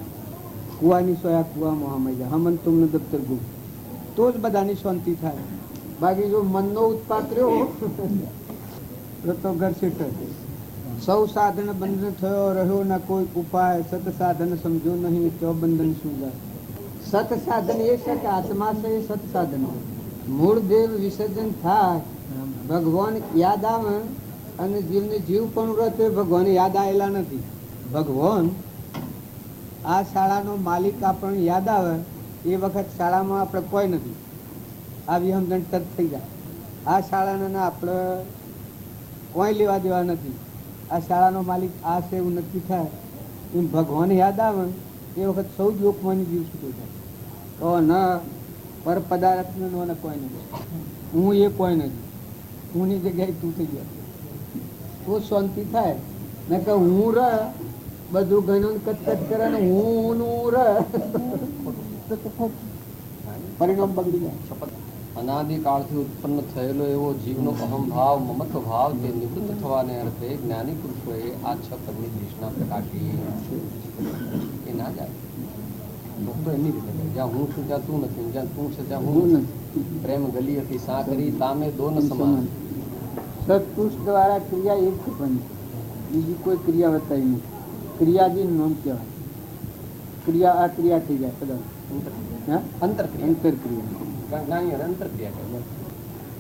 [SPEAKER 2] કુવાની સોયા કુવામાં હમાઈ જાય. હમન તુમને દફતર ગુમ તો જ બધાની શાંતિ થાય. બાકી જો મનનો ઉત્પાદ રહ્યો તો ઘર સેટ સૌ સાધન બંધન થયો રહ્યો ના કોઈ ઉપાય, સત સાધન સમજો નહીં તો બંધન શું જાય. સત સાધન એ છે કે આત્મા છે એ સત સાધન છે. મૂળ દેવ વિસર્જન થાય, ભગવાન યાદ આવે અને જીવને જીવ પણ રહે, ભગવાન યાદ આવેલા નથી. ભગવાન આ શાળાનો માલિક આપણને યાદ આવે એ વખત શાળામાં આપણે કોઈ નથી, આ વિહમદંડ તરત થઈ જાય. આ શાળાના આપણે કોઈ લેવા દેવા નથી. આ શાળાનો માલિક આ છે એવું નક્કી થાય. એમ ભગવાન યાદ આવે એ વખત સૌ જ લોકમાન્ય જીવ છૂટો થાય. તો ન પર પદાર્થ ન કોઈ નથી, હું એ કોઈ નથી, હુંની જગ્યાએ તું થઈ ગયો તો શાંતિ થાય. ને કે હું ર બધું ગણું કચકચ કરે ને હું પરિણામ બગડી જાય.
[SPEAKER 3] અનાદિકાળથી ઉત્પન્ન થયેલો એવો જીવનો અહમ ભાવ, મમત્વ ભાવ તે નિવૃત્ત થવાને અર્થે જ્ઞાની પુરુષોએ આ 6 પદની દેશના પ્રકાશી એ ના જાય. ભક્તો એમની રીતે કહે, જ્યાં હું છું ત્યાં તું નથી, જ્યાં તું છે ત્યાં હું નથી. પ્રેમ ગલી હતી સા કરી તામે દોન સમાન.
[SPEAKER 2] સત્પુરુષ દ્વારા ક્રિયા એક જ બની, બીજી કોઈ ક્રિયા બતાવી નહીં. ક્રિયાજી નોંધ કહેવાય. ક્રિયા આ ક્રિયા થઈ જાય કદાચ
[SPEAKER 3] અંતરક્રિયા.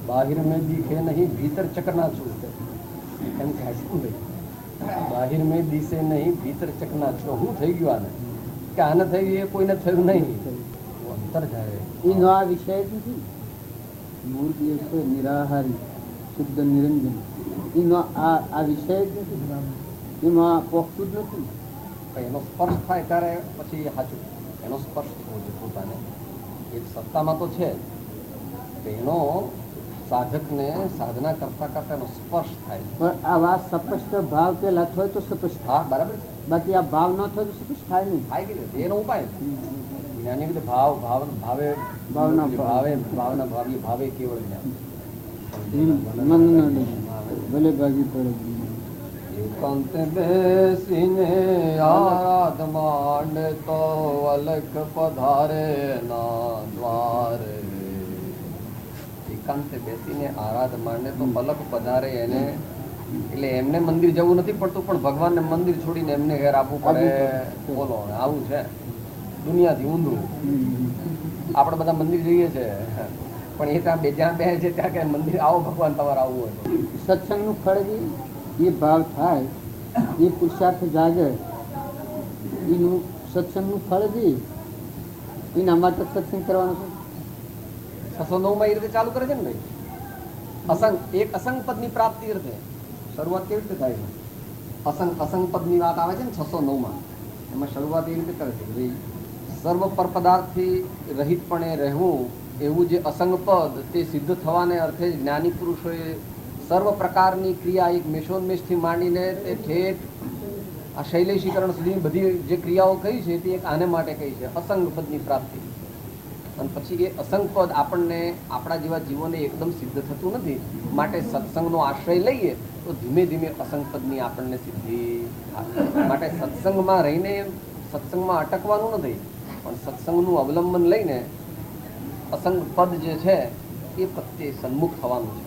[SPEAKER 3] બાહિર મેં દીખે નહીં ભીતર ચકના છું એમ કહે છે. બાહિર મેં દિશે નહીં ભીતર ચકના છું. હું થઈ ગયું આને કે આને થઈ ગયું એ કોઈને થયું નહીં, અંતર જાય.
[SPEAKER 2] એનો આ વિષય જ નથી. મૂળ જે છે નિરાહારી શુદ્ધ નિરંજન, એનો આ વિષય જ નથી. એમાં પોખતું જ નથી.
[SPEAKER 3] એનો સ્પર્શ થાય ત્યારે પછી સાચું એનો સ્પર્શ થવો જોઈએ પોતાને. એક સત્તામાં તો છે એનો સાધકને સાધના કરતા કરતા એનો સ્પર્શ થાય.
[SPEAKER 2] પણ આ વાત સ્પષ્ટ ભાવ પેલા થાય તો સ્પષ્ટ.
[SPEAKER 3] હા બરાબર.
[SPEAKER 2] બાકી આ ભાવ ન થાય તો સ્પષ્ટ થાય નહીં.
[SPEAKER 3] થાય કે એનો ઉપાય જ્ઞાની રીતે ભાવ ભાવ ભાવે
[SPEAKER 2] ભાવના
[SPEAKER 3] ભાવે ભાવના ભાવી ભાવે કેવળ જ્ઞાન
[SPEAKER 2] મન ન ભલે ભાગી પડે.
[SPEAKER 3] એકાંત બેસીને આરાધ માંડ તો અલખ પધારે ના દ્વારે. એકાંતે બેસીને આરાધ માંડે તો અલખ પધારે એને. એટલે એમને મંદિર જવું નથી પડતું, પણ ભગવાનને મંદિર છોડીને એમને ઘેર આપવું પડે. બોલો આવું છે દુનિયાથી ઊંધું. આપણે બધા મંદિર જઈએ છે પણ એ ત્યાં જ્યાં બે છે ત્યાં કે મંદિર આવો ભગવાન તમારે આવવું હોય તો.
[SPEAKER 2] સત્સંગનું ફળ એ ભાવ થાય, એ પુરુષાર્થ જાગે, એનું સત્સંગનું ફળ જ એના માટે સત્સંગ કરવાનો છે.
[SPEAKER 3] 609 એ રીતે ચાલુ કરે છે ને ભાઈ. અસંગ એક અસંગ પદની પ્રાપ્તિ અર્થે શરૂઆત કેવી રીતે થાય છે? અસંગ પદની વાત આવે છે ને 609 એમાં શરૂઆત એ રીતે કરે છે ભાઈ સર્વ પર પદાર્થથી રહિતપણે રહેવું એવું જે અસંગ પદ તે સિદ્ધ થવાને અર્થે જ્ઞાની પુરુષોએ સર્વ પ્રકારની ક્રિયા એક મેષોન્મેષથી માંડીને તે ઠેઠ આ શૈલેષીકરણ સુધી બધી જે ક્રિયાઓ કહી છે તે એક આને માટે કહી છે અસંગ પદની પ્રાપ્તિ. અને પછી એ અસંગ પદ આપણને આપણા જેવા જીવોને એકદમ સિદ્ધ થતું નથી. માટે સત્સંગનો આશ્રય લઈએ તો ધીમે ધીમે અસંગ પદની આપણને સિદ્ધિ થાય. માટે સત્સંગમાં રહીને સત્સંગમાં અટકવાનું નથી, પણ સત્સંગનું અવલંબન લઈને અસંગ પદ જે છે એ પ્રત્યે સન્મુખ થવાનું છે.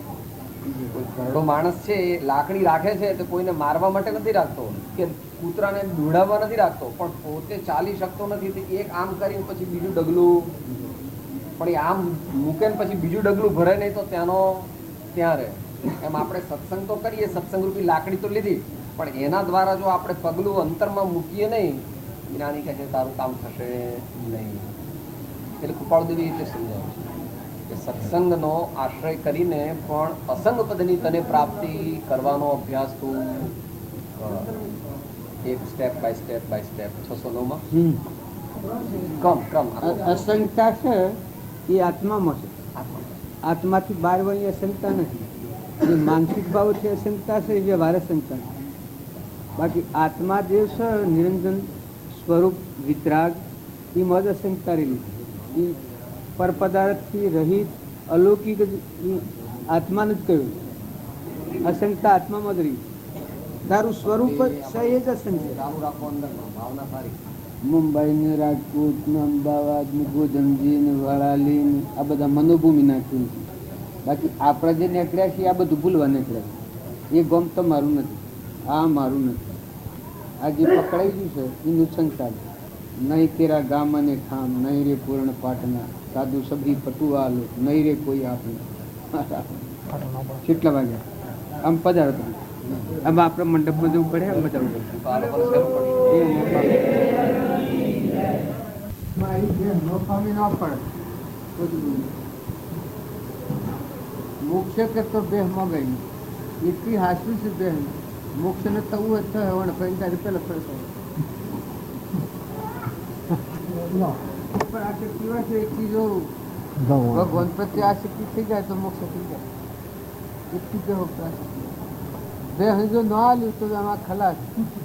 [SPEAKER 3] કોઈ ઘરડો માણસ છે એ લાકડી રાખે છે તો કોઈને મારવા માટે નથી રાખતો કે કૂતરાને દોડાવવા નથી રાખતો, પણ પોતે ચાલી શકતો નથી તો એક આમ કરીને પછી બીજું ડગલું, પણ એ આમ મૂકે ને પછી બીજું ડગલું ભરે નહીં તો ત્યાંનો ત્યાં રહે. એમ આપણે સત્સંગ તો કરીએ, સત્સંગ રૂપી લાકડી તો લીધી, પણ એના દ્વારા જો આપણે પગલું અંતરમાં મૂકીએ નહીં, જ્ઞાની કહે છે તારું કામ થશે નહીં. એટલે કૃપાળદેવી એટલે સમજાવે છે કે સત્સંગનો આશ્રય કરીને પણ અસંગ પદની તને પ્રાપ્તિ કરવાનો અભ્યાસ તું એક સ્ટેપ બાય સ્ટેપ 609 ક્રમ
[SPEAKER 2] અસંગતા છે એ આત્મામાં છે. આત્માથી બહાર વળી અસંગતા નથી. જે માનસિક ભાવ છે અસંગતા છે, એ વ્યવહાર અસંગતા છે. બાકી આત્મા જે છે નિરંજન સ્વરૂપ વિતરાગ એમાં જ અસંગતા રહેલી છે. એ પરપદાર્થથી રહિત અલૌકિક આત્માને જ કહ્યું. અસંગતા આત્મામાં જ રહી. તારું સ્વરૂપ છે એ જ અસંગ છે.
[SPEAKER 3] ચાલુ રાખો અંદરમાં ભાવના સારી.
[SPEAKER 2] મુંબઈ ને રાજકોટ ને અમદાવાદ ને ગોધમજી ને વડાલી ને આ બધા મનોભૂમિ નાખ્યું છે. બાકી આપણે જે નીકળ્યા છીએ આ બધું ભૂલવા નીકળ્યા છે. એ ગમ તમારું નથી. આ મારું નથી. આ જે પકડાઈ ગયું છે એનું સંસાર છે. નહીં તેરા ગામ અને ઠામ, નહીં રે પૂર્ણ પાટના, સાધુ સભી પટુઆલો, નહીં રે કોઈ આપણે. કેટલા વાગ્યા આમ પધારો તમે. આમ આપણે મંડપમાં જવું પડે, આમ બતાવવું પડે. મોક્ષ કરતો બેહ માં ગઈ એટલી હાસ્યું છે બેન. મોક્ષ ને થવું જ થયું તારી પેલા પડતો પણ આશક્તિ હોય છે એક ચીજો ભગવાન પ્રત્યે આશક્તિ થઈ જાય તો મોક્ષ થઈ જાય. એટલી બેહો બે જો ન આલ્યું તો આમાં ખલાસ.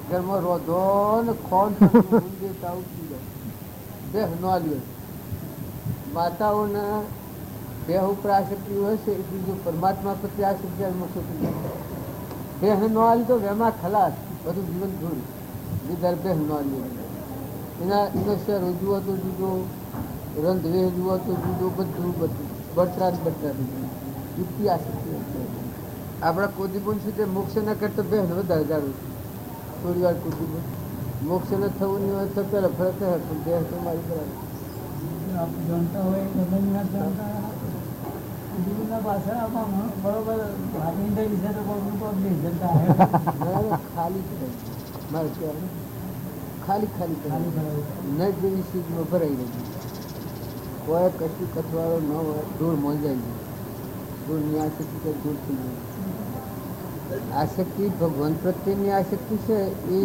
[SPEAKER 2] ઘરમાં રોધો ને ખોન દેવતા ઉઠી જાય. બે ન આલ્યું માતાઓને દેહ ઉપર આશક્તિ હોય છે એટલી જો પરમાત્મા પ્રત્યે આશક્તિ મોક્ષ થઈ જાય. બેહ ન આલ્યું તો વેમાં ખલાસ, બધું જીવન જોયું. જીધર બેહ ન આલ્યું એનો શેર જુઓ તો જુદો, રંધવેહ જુઓ તો જુદો, બધું બટરા એટલી આશક્તિ આપણા કોદીબુન સુધી મોક્ષ ન કરતો બેહ વધારે જાણું થોડી વાર કોદીબુન મોક્ષ ન થવું નહીં હોય તો પેલા ફરક હે પણ દેહ તો મારી બરાબર.
[SPEAKER 4] જાણતા હોય બરોબર
[SPEAKER 2] ખાલી મારે કહેવાનું ખાલી ન જેવી સીધમાં ભરાઈ રહી. કોઈ કશું કથવાળો ન હોય, દૂર મોંજાઈ જાય. દૂરની આશક્તિ દૂર થઈ જાય. આશક્તિ ભગવાન પ્રત્યેની આશક્તિ છે એ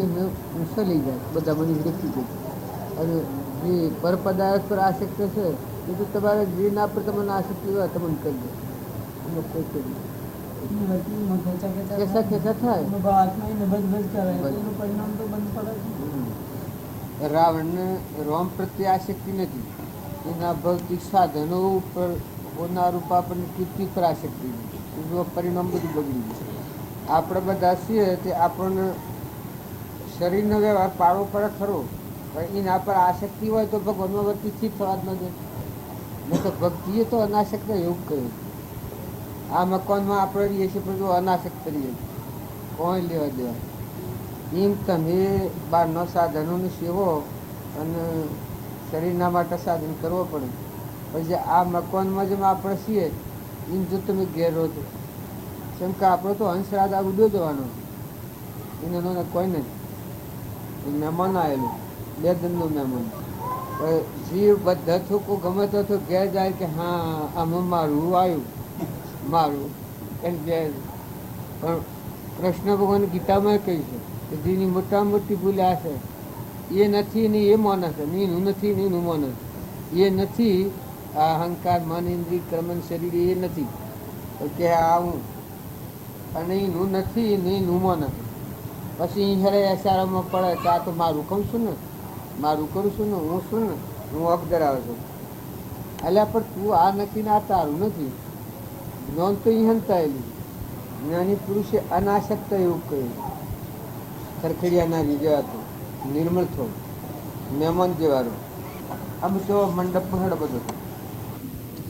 [SPEAKER 2] ઉછળી જાય, બધા મને દેખી જાય. અને જે પરપદાર્થ પર આશક્તિ છે એ તો તમારે જે ના પર તમને આશક્તિ હોય તમને કરી દે. એમાં કોઈ કરી ખેંચા થાય. રાવણને રોમ પ્રત્યે આશક્તિ નથી. એના ભૌતિક સાધનો ઉપર હોનાર રૂપ આપણને કીર્તિ પર આશક્તિ નથી. એનું પરિણામ બધું બગડી ગયું. આપણે બધા છીએ તે આપણને શરીરનો વ્યવહાર પાડવો પડે ખરો, પણ એના પર આસક્તિ હોય તો ભગવાનમાં વર્તિથી થવા જ ન દે. નહીં તો ભક્તિએ તો અનાસક્ત એવું કહ્યું. આ મકાનમાં આપણે રહીએ છીએ પણ જો અનાસક્ત રહીએ કોઈ લેવા દેવા. એમ તમે બહારના સાધનોની સેવો અને શરીરના માટે સાધન કરવો પડે. પછી આ મકાનમાં જેમ આપણે છીએ એમ જો તમે ઘેર રહો છો, કેમ કે આપણો તો હંસરાજ આ ઉડ્યો જવાનો એને કોઈ નથી. મહેમાન આવેલું 2 દિનનું મહેમાન. જીવ બધા છોકરો ગમે તો ઘેર જાય કે હા આમાં મારું આવ્યું મારું એમ ઘેર. પણ કૃષ્ણ ભગવાન ગીતામાં કહ્યું છે કે જેની મોટામાં મોટી ભૂલ આ છે એ નથી ને એ માને છે, એનું નથી ને એનું માને એ નથી. આ અહંકાર મન ઇન્દ્રિય કર્મન શરીર એ નથી કે આવું અને એનું નથી ને એનું માને. પછી હેરે એસારામાં પડે કે આ તો મારું કહું છું ને, મારું કરું છું ને, હું છું ને, હું હક ધરાવે છું. એટલે પણ તું આ નથી ને આ તારું નથી. જ્ઞાન તો હંતાયેલું. જ્ઞાની પુરુષે અનાસક્ત એવું કહ્યું. ખરખડિયાના રીજવા તો નિર્મળ થવું મહેમાન જેવાનું. આમ તો મંડપમાં હડ બધો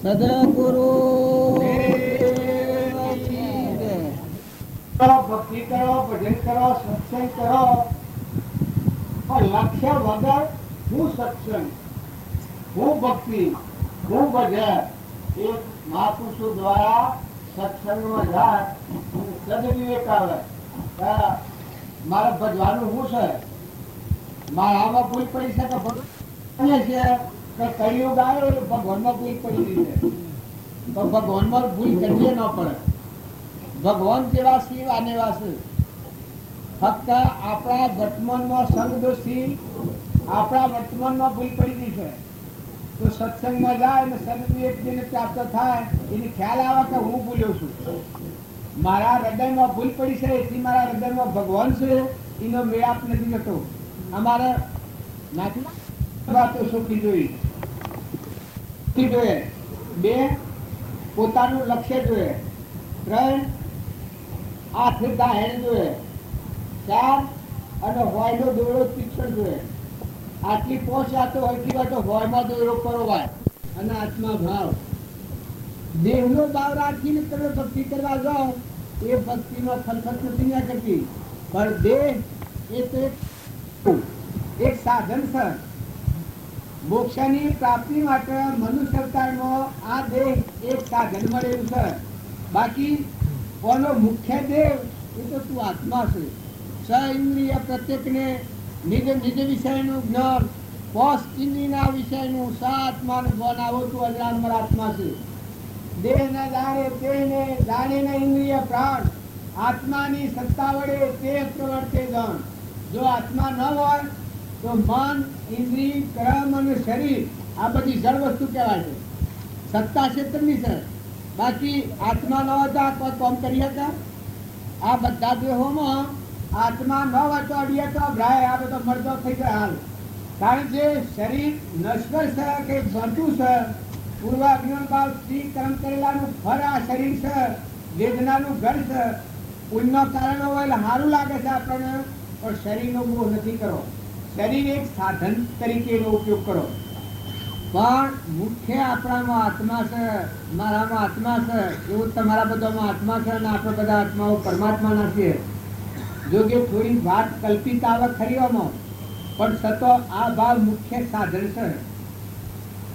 [SPEAKER 2] સદગુરુ
[SPEAKER 5] ભક્તિ કરો, ભજન કરો, સત્સંગ કરો, પણ લક્ષ્ય વગર હું સત્સંગ, હું ભક્તિ, હું ભજન એ મહાપુરુષો દ્વારા સત્સંગમાં જાય સદવિવેક આવે. મારે ભજવાનું શું છે, મારા આમાં ભૂલ પડી છે કે કળિયુગ આવ્યો ભગવાનમાં ભૂલ પડી ગઈ છે તો ભગવાનમાં ભૂલ કરીએ ન પડે. ભગવાન જેવા શિવ આનેવા છે. ફક્ત આપણા વર્તમાનમાં સંગ દોષી આપણા વર્તમાનમાં ભૂલ પડી ગઈ છે તો સત્સંગમાં જાય અને સદવિવેક જેને પ્રાપ્ત થાય એને ખ્યાલ આવે કે હું ભૂલ્યો છું. મારા હૃદયમાં ભૂલ પડી છે એથી મારા હૃદયમાં ભગવાન છે એનો મેળાપ નથી જતો. અમારે નાથી વાતો સુખી જોઈએ. 2 પોતાનું લક્ષ્ય જોઈએ. 3 આખી દાહેર જોઈએ. 4 અને હોયનો દોરો તીક્ષણ જોઈએ. આટલી 5 વાતો હોય તો હોયમાં દોરો પરોવાય અને આત્મા ભાવ દેહનો ભાવ રાખીને તમે ભક્તિ કરવા જાઓ એ ભક્તિનો ખલખત નથી ના કરતી. પણ દેહ એ તો એક સાધન છે. મોક્ષની પ્રાપ્તિ માટે મનુષ્ય અવતારમાં આ દેહ એક સાધન મળેલું છે. બાકી કોનો મુખ્ય દેવ એ તો તું આત્મા છે. સ ઇન્દ્રિય પ્રત્યેકને નિજ નિજ વિષયનું જ્ઞાન, પોષ ઇન્દ્રિયના વિષયનું સ આત્માનું જ્ઞાન આવો તું અજરામર આત્મા છે. દેહ ન જાણે તેને જાણે ન ઇન્દ્રિય પ્રાણ, આત્માની સત્તા વડે તે પ્રવર્તે જણ. જો આત્મા ન હોય તો મન, ઇન્દ્રિય, કર્મ અને શરીર આ બધી જળ વસ્તુ કહેવાય છે. સત્તા ક્ષેત્રની છે. બાકી આત્મા ન હોય તો આ કોઈ કામ કરી શકે? આ બધા દેહોમાં આત્મા ન હોય તો અડીએ તો ભ્રાય આ બધો મરદો થઈ જાય હાલ. કારણ કે શરીર નશ્વર છે કે બનતું છે. પૂર્વ અજ્ઞાન ભાવથી કર્મ કરેલાનું ફળ આ શરીર છે. વેદનાનું ઘર છે. પુણ્યનો કારણ હોય એટલે સારું લાગે છે આપણને, પણ શરીરનો મોહ નથી કરો. શરીર એક સાધન તરીકે એનો ઉપયોગ કરો. પણ મુખ્ય આપણામાં આત્મા છે, મારામાં આત્મા છે, એવું તમારા બધામાં આત્મા છે અને આપણે બધા આત્માઓ પરમાત્માના છીએ. જો કે થોડી વાત કલ્પિત આવે ખરી આમાં, પણ છતાં આ ભાવ મુખ્ય સાધન છે.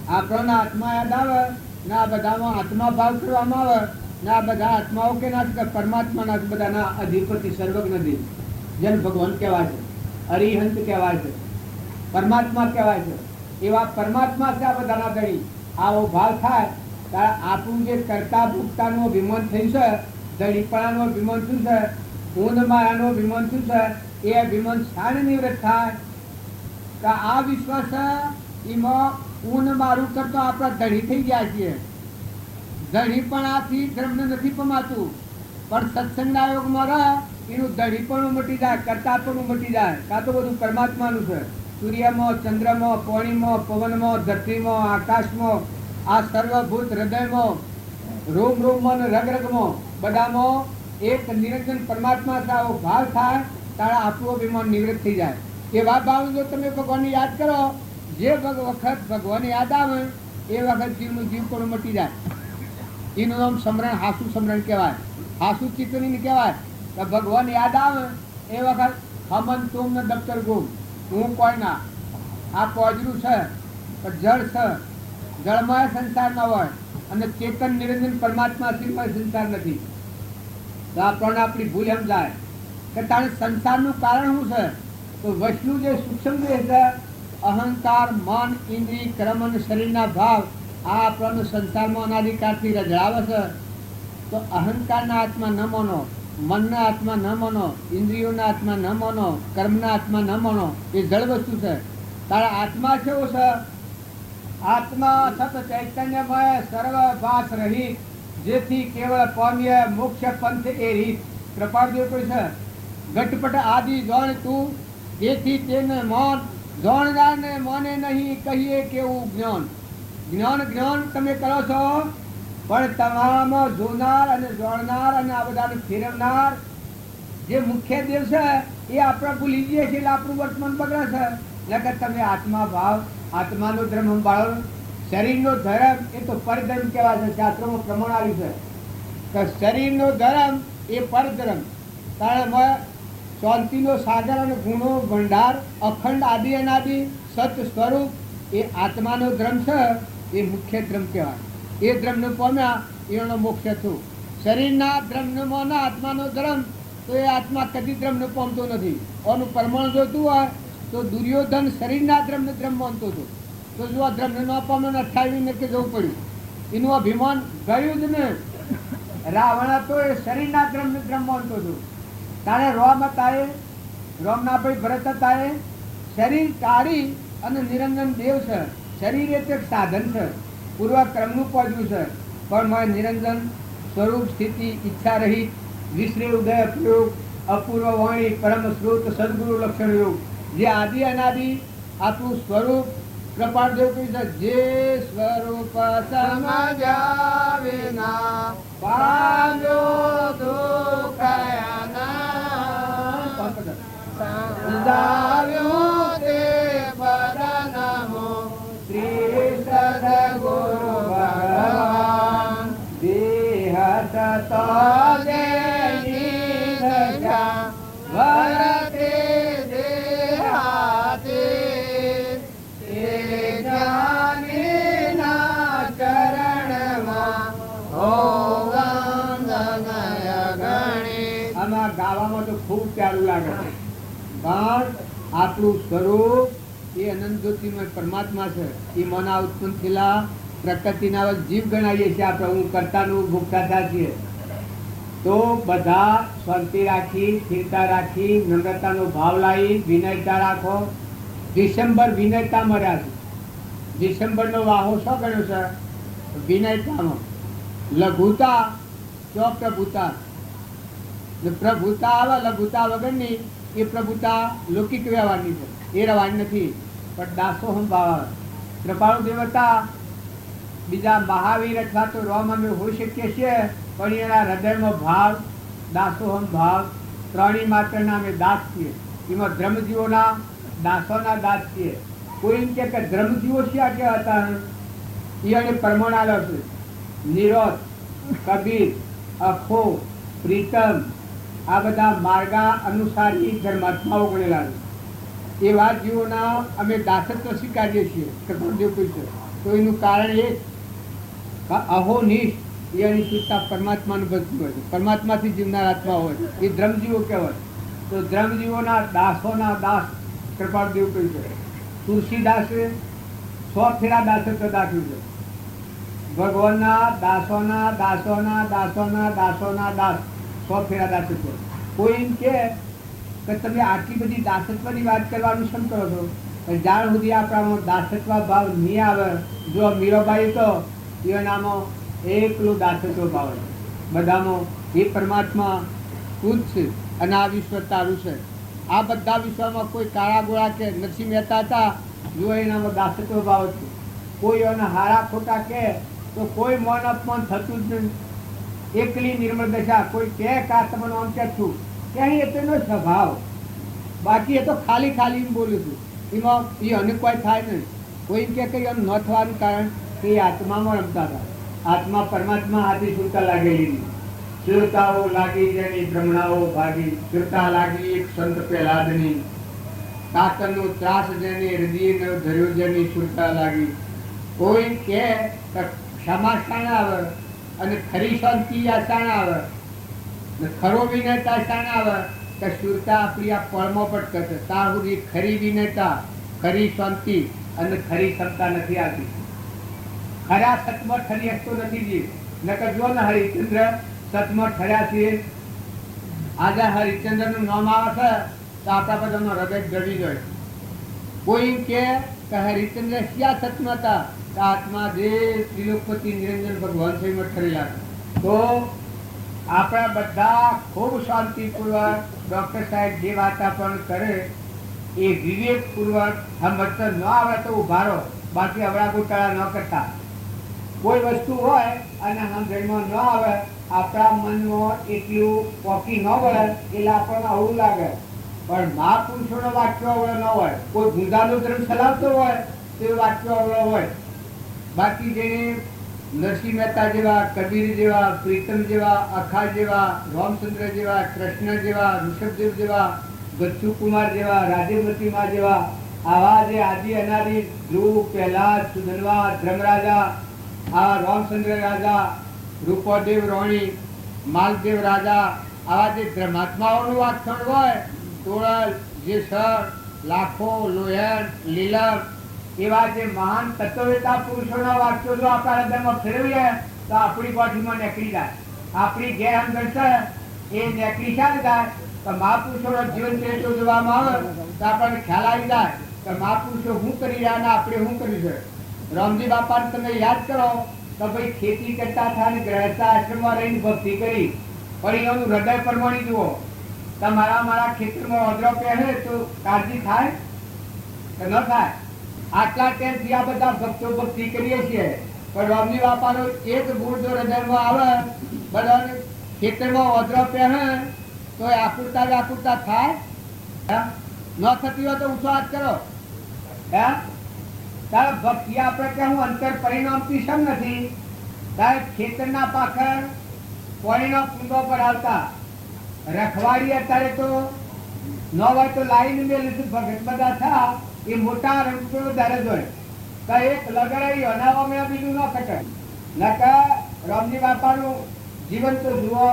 [SPEAKER 5] આપણને આત્મા યાદ આવે ને આ બધામાં આત્મા ભાવ કરવામાં આવે ને આ બધા આત્માઓ કે ના પરમાત્માના બધાના અધિપતિ સર્વજ્ઞ દેવ, જેને ભગવાન કહેવાય છે, અરિહંત કહેવાય છે, પરમાત્મા કહેવાય છે. એવા પરમાત્મા છે આ બધાના દળી. આવો ભાવ થાય ત્યારે આપણું જે કરતા ભોગતાનું અભિમાન થયું છે, દળીપણાનું અભિમાન શું છે, ઊંધ માયાનું અભિમાન શું છે, એ અભિમાન શાને નિવૃત્ત થાય? કે આ વિશ્વાસ એમાં ઊંધ મારું કરતો આપણા ધણી થઈ ગયા છીએ. ધણીપણાથી ધર્મને નથી પમાતું, પણ સત્સંગના યોગમાં રહે એનું ધણીપણું મટી જાય, કરતાપણું મટી જાય. કાં તો બધું પરમાત્માનું છે. સૂર્યમાં, ચંદ્રમાં, પાણીમાં, પવનમાં, ધરતીમાં, આકાશમાં, આ સર્વભૂત હૃદયમાં, રોમ રોમમાં અને રગરગમાં બધામાં એક નિરંજન પરમાત્મા છે. આવો ભાવ થાય ત્યારે આપણું અભિમાન નિવૃત્ત થઈ જાય. એવા ભાવ જો તમે ભગવાનને યાદ કરો, જે વખત ભગવાન યાદ આવે એ વખત જીવનું જીવ પણ મટી જાય. એનું નામ સમરણ, હાસુ સમરણ કહેવાય. હાસુ ચિત્તની કહેવાય કે ભગવાન યાદ આવે એ વખત હમન તુમ ને દફતર ગુમ, હું કોઈ ના. આ પોજરું છે પણ જળ છે. જળમાં સંસાર ન હોય અને ચેતન નિરંજન પરમાત્મા સિવાય સંસાર નથી. તો આપણને આપણી ભૂલ એમ જાય કે તારે સંસારનું કારણ શું છે? તો વૈષ્ણુ જે સૂક્ષ્મ દેહ છે, અહંકાર, મન, ઇન્દ્રિય, કર્મ અને શરીરના ભાવ આ આપણને સંસારમાં અનાદિકાળથી રજડાવે છે. તો અહંકારના આત્મા ન માનો, મનના આત્મા ન માનો, ઇન્દ્રિયોના આત્મા ન માનો, કર્મના આત્મા ન માનો. એ જળ વસ્તુ છે. તારા આત્મા કેવો છે? આત્મા સત ચૈતન્યમય સર્વ ભાસ રહિત, જેથી કેવળ પામ્ય મોક્ષ પંથ એ રીત. કૃપાળદેવ કોઈ છે ઘટપટ આદિ જાણ તું, તેથી તેને માન જાણનારને માને નહીં કહીએ કેવું જ્ઞાન. જ્ઞાન જ્ઞાન તમે કરો છો, પણ તમારામાં જોનાર અને જાણનાર અને આ બધાને ફેરવનાર જે મુખ્ય દેવ છે એ આપણે ભૂલી જઈએ છીએ. એટલે આપણું વર્તમાન બગડે છે. એટલે કે તમે આત્મા ભાવ, આત્માનો ધર્મ સંભાળો. શરીરનો ધર્મ એ તો પરધર્મ કહેવાય છે. શાસ્ત્રોમાં પ્રમાણ આવ્યું છે કે શરીરનો ધર્મ એ પરધર્મ. કારણ શાંતિનો સાગર અને ગુણો ભંડાર, અખંડ આદિ અનાદિ સત સ્વરૂપ એ આત્માનો ધર્મ છે. એ મુખ્ય ધર્મ કહેવાય. એ ધર્મને પામ્યા એનો મોક્ષ થયું. શરીરના ધર્મમાં ના આત્માનો ધર્મ તો એ આત્મા કદી ધર્મને પામતો નથી. આનું પ્રમાણ જોતું હોય તો દુર્યોધન શરીરના ધર્મને ધર્મ માનતો હતો. તો જો આ ધર્મને ન પામે 28 નક્કી જવું પડ્યું. એનું અભિમાન ગયું જ ને. રાવણ હતો એ શરીરના ધર્મને ધર્મ માનતો હતો. તારે રોમ હતા, રોમના ભાઈ ભરત હતા, શરીર કાઢી અને નિરંજન દેવ છે. શરીર એ તો એક સાધન છે, પૂર્વ ક્રમનું પહોંચ્યું છે. પણ મેં નિરંજન સ્વરૂપ સ્થિતિ ઈચ્છા રહિત વિશ્રે ઉદય પ્રયોગ અપૂર્વ વાણી પરમ સ્રોત સદગુરુ લક્ષણ યોગ જે આદિ અનાદિ આપણું સ્વરૂપ કૃપાળદેવ કહી છે. જે સ્વરૂપ સમજ્યા વિના પામ્યો દુઃખ સમજાવ્યું તે પદનમો શ્રી સદગુરુ ભગવાન દેહ સતો જે નિરજા આમાં ગાવામાં તો ખૂબ પ્યારું લાગે છે, પણ આપણું સ્વરૂપ એ અનંત જ્યોતિમય પરમાત્મા છે. એ મના ઉત્પન્ન થયેલા પ્રકૃતિના જીવ ગણાવીએ છીએ આપણે. હું કરતાનું ભોગતા છીએ. તો બધા શાંતિ રાખી, સ્થિરતા રાખી, નમ્રતાનો ભાવ લાવી, વિનયતા રાખો. ડિસેમ્બર વિનયતા મળ્યા છે. ડિસેમ્બરનો વાહો શું ગણ્યો છે? વિનયતામાં. લઘુતા જો પ્રભુતા. પ્રભુતા આવે લઘુતા વગરની, એ પ્રભુતા લૌકિક વ્યવહારની છે, એ રવાની નથી. પણ દાસોહમ ભાવ આવે. કૃપાળુ દેવતા બીજા મહાવીર અથવા તો રોમ અમે હોઈ શકીએ છીએ, પણ એના હૃદયમાં ભાવ દાસોહમ ભાવ. પ્રાણી માત્રના અમે દાસ છીએ. એમાં ધર્મજીવોના દાસોના દાસ છીએ. કોઈ એમ કે ધર્મજીવો શિયા કે હતા એને પરમાણાલો છે. નિરોધ, કબીર, અખો, પ્રીતમ આ બધા માર્ગા અનુસારી ધર્માત્માઓ ગણેલા છે. એવા જીવોના અમે દાસત્વ સ્વીકારીએ છીએ. કૃપાળુદેવ પૂછે તો એનું કારણ એ અહોનિષ્ઠ એની શુદ્ધતા પરમાત્માનું ભક્તિ હોય છે. પરમાત્માથી જીવનાર આત્મા હોય એ ધર્મજીવો કહેવાય. તો ધર્મજીવોના દાસોના દાસ કૃપાળુદેવ પૂછે. તુલસીદાસે 100 ફેરા દાસત્વ દાખ્યું છે. ભગવાનના દાસોના દાસોના દાસોના દાસોના દાસ 100 ફેરા દાસત્વ. કોઈ એમ કે તમે આટલી બધી દાસત્વની વાત કરવાનું શમ કરો છો? જ્યાં સુધી આપણામાં દાસત્વ ભાવ નહીં આવે. જો મીરાબાઈ તો એનામાં એકલું દાસત્વ ભાવ છે. બધામાં એ પરમાત્મા ખુદ છે અને આ વિશ્વ તારું છે. આ બધા વિશ્વમાં કોઈ કાળા ગોળા કે નરસિંહ મહેતા હતા, જો એનામાં દાસત્વ ભાવ છે. કોઈ એના હારા ખોટા કે તો કોઈ મન અપમાન થતું જ નહીં. એકલી નિર્મળ દશા. કોઈ કે કા તમને આમ કે છું કે એ તેનો સ્વભાવ. બાકી એ તો ખાલી ખાલી બોલું છું. એમાં એ અને કોઈ થાય નહીં. કોઈ કે કંઈ એમ ન થવાનું કારણ કે એ આત્મામાં રમતા હતા. આત્મા પરમાત્મા હાથી સુરતા લાગેલી. સુરતાઓ લાગી જેની ભ્રમણાઓ ભાગી. સુરતા લાગી એક સંત પહેલાદની. કાતરનો ત્રાસ જેની હૃદય ધર્યો જેની સુરતા લાગી. કોઈ કે ક્ષમા શાણ આવે અને ખરી શાંતિ આ શાણ આવે, ખરો વિનયતા શાણ આવે કે સુરતા આપણી આ પળમાં પટકે છે. ત્યાં સુધી ખરી વિનયતા, ખરી શાંતિ અને ખરી ક્ષમતા નથી આવતી. ખરા સતમાં ઠરી શકતો નથી જીવ. નકર જો ને હરિચંદ્ર સતમાં ઠર્યા છીએ. આજે હરિચંદ્ર નું નામ આવે છે તો આપણા બધાનો હૃદય ડરી જાય. કોઈ કે હરિચંદ્ર ક્યાં સતમાં હતા? આત્મા દેવ ત્રિલોકપતિ નિરંજન ભગવાન સાહેબ ઠરેલા. તો આપણા બધા ખૂબ શાંતિપૂર્વક ડૉક્ટર સાહેબ જે વાર્તા પણ કરે એ વિવેકપૂર્વક સમજતો ન આવે તો ઉભા રહો. બાકી અવળા ગોટાળા ન કરતા. કોઈ વસ્તુ હોય અને સમજણમાં ન આવે, આપણા મનમાં એટલું પોકી ન વળે એટલે આપણને અવળું લાગે. પણ મહાપુરુષોનો વાક્ય અવળો ન હોય. કોઈ ગુંદાનો ધર્મ ચલાવતો હોય તો એ વાક્ય અવળો હોય. બાકી જેને નરસિંહ મહેતા જેવા, કબીર જેવા, પ્રીતમ જેવા, અખા જેવા, રામચંદ્ર જેવા, કૃષ્ણ જેવા, ઋષભદેવ જેવા, ગચ્છુકુમાર જેવા, રાજેવતીમાં જેવા આવા જે આદિ અનાદિ ધ્રુવ, પ્રહલાદ, સુધનવા, ધર્મરાજા, આ રામચંદ્ર રાજા, રૂપદેવ રોણી, માલદેવ રાજા, આવા જે ધર્માત્માઓનું વાંચણ હોય, તોળલ, જેસર, લાખો, લોયન, લીલમ, એવા જે મહાન તત્વવેતા પુરુષોના વાક્યો જો આપણા હૃદયમાં ફેરવીએ તો આપણી કોઠીમાં નીકળી જાય. આપણી ગેરસમજણ છે એ નીકળી જાય તો મહાપુરુષોનો જીવન ચરિત્ર જોવામાં આવે તો આપણને ખ્યાલ આવી જાય કે મહાપુરુષો શું કરી રહ્યા અને આપણે શું કર્યું છે. રામજી બાપાને તમે યાદ કરો તો ભાઈ ખેતી કરતા હતા અને ગ્રહસ્થ આશ્રમમાં રહીને ભક્તિ કરી. પણ એનું હૃદય પરમાણી જુઓ. તમારા મારા ખેતરમાં ઓદરો પહેરે તો કાળજી થાય કે ન થાય? આટલા ટાઈમથી આ બધા ભક્તો ભક્તિ કરીએ છીએ, પણ રામજી બાપાનો એક ગુણ જો હૃદયમાં આવે, બધાને ખેતરમાં ઓદરો પહેરે તો આકુરતા વ્યાકુરતા થાય? ન થતી હોય તો ઊંચો હાથ કરો. તારે ભક્તિ આપણે કે હું અંતર પરિણામથી સમ નથી. તારે ખેતરના પાખર પાણીના કુંડો પર આવતા રખવાડી અત્યારે તો ન હોય તો લાઈન મેં ભગત બધા થા એ મોટા રંગનો દરજ હોય તો એક લગાડી અનાવા મેં બીજું ન કટે. નકર રામજી બાપાનું જીવન તો જુઓ,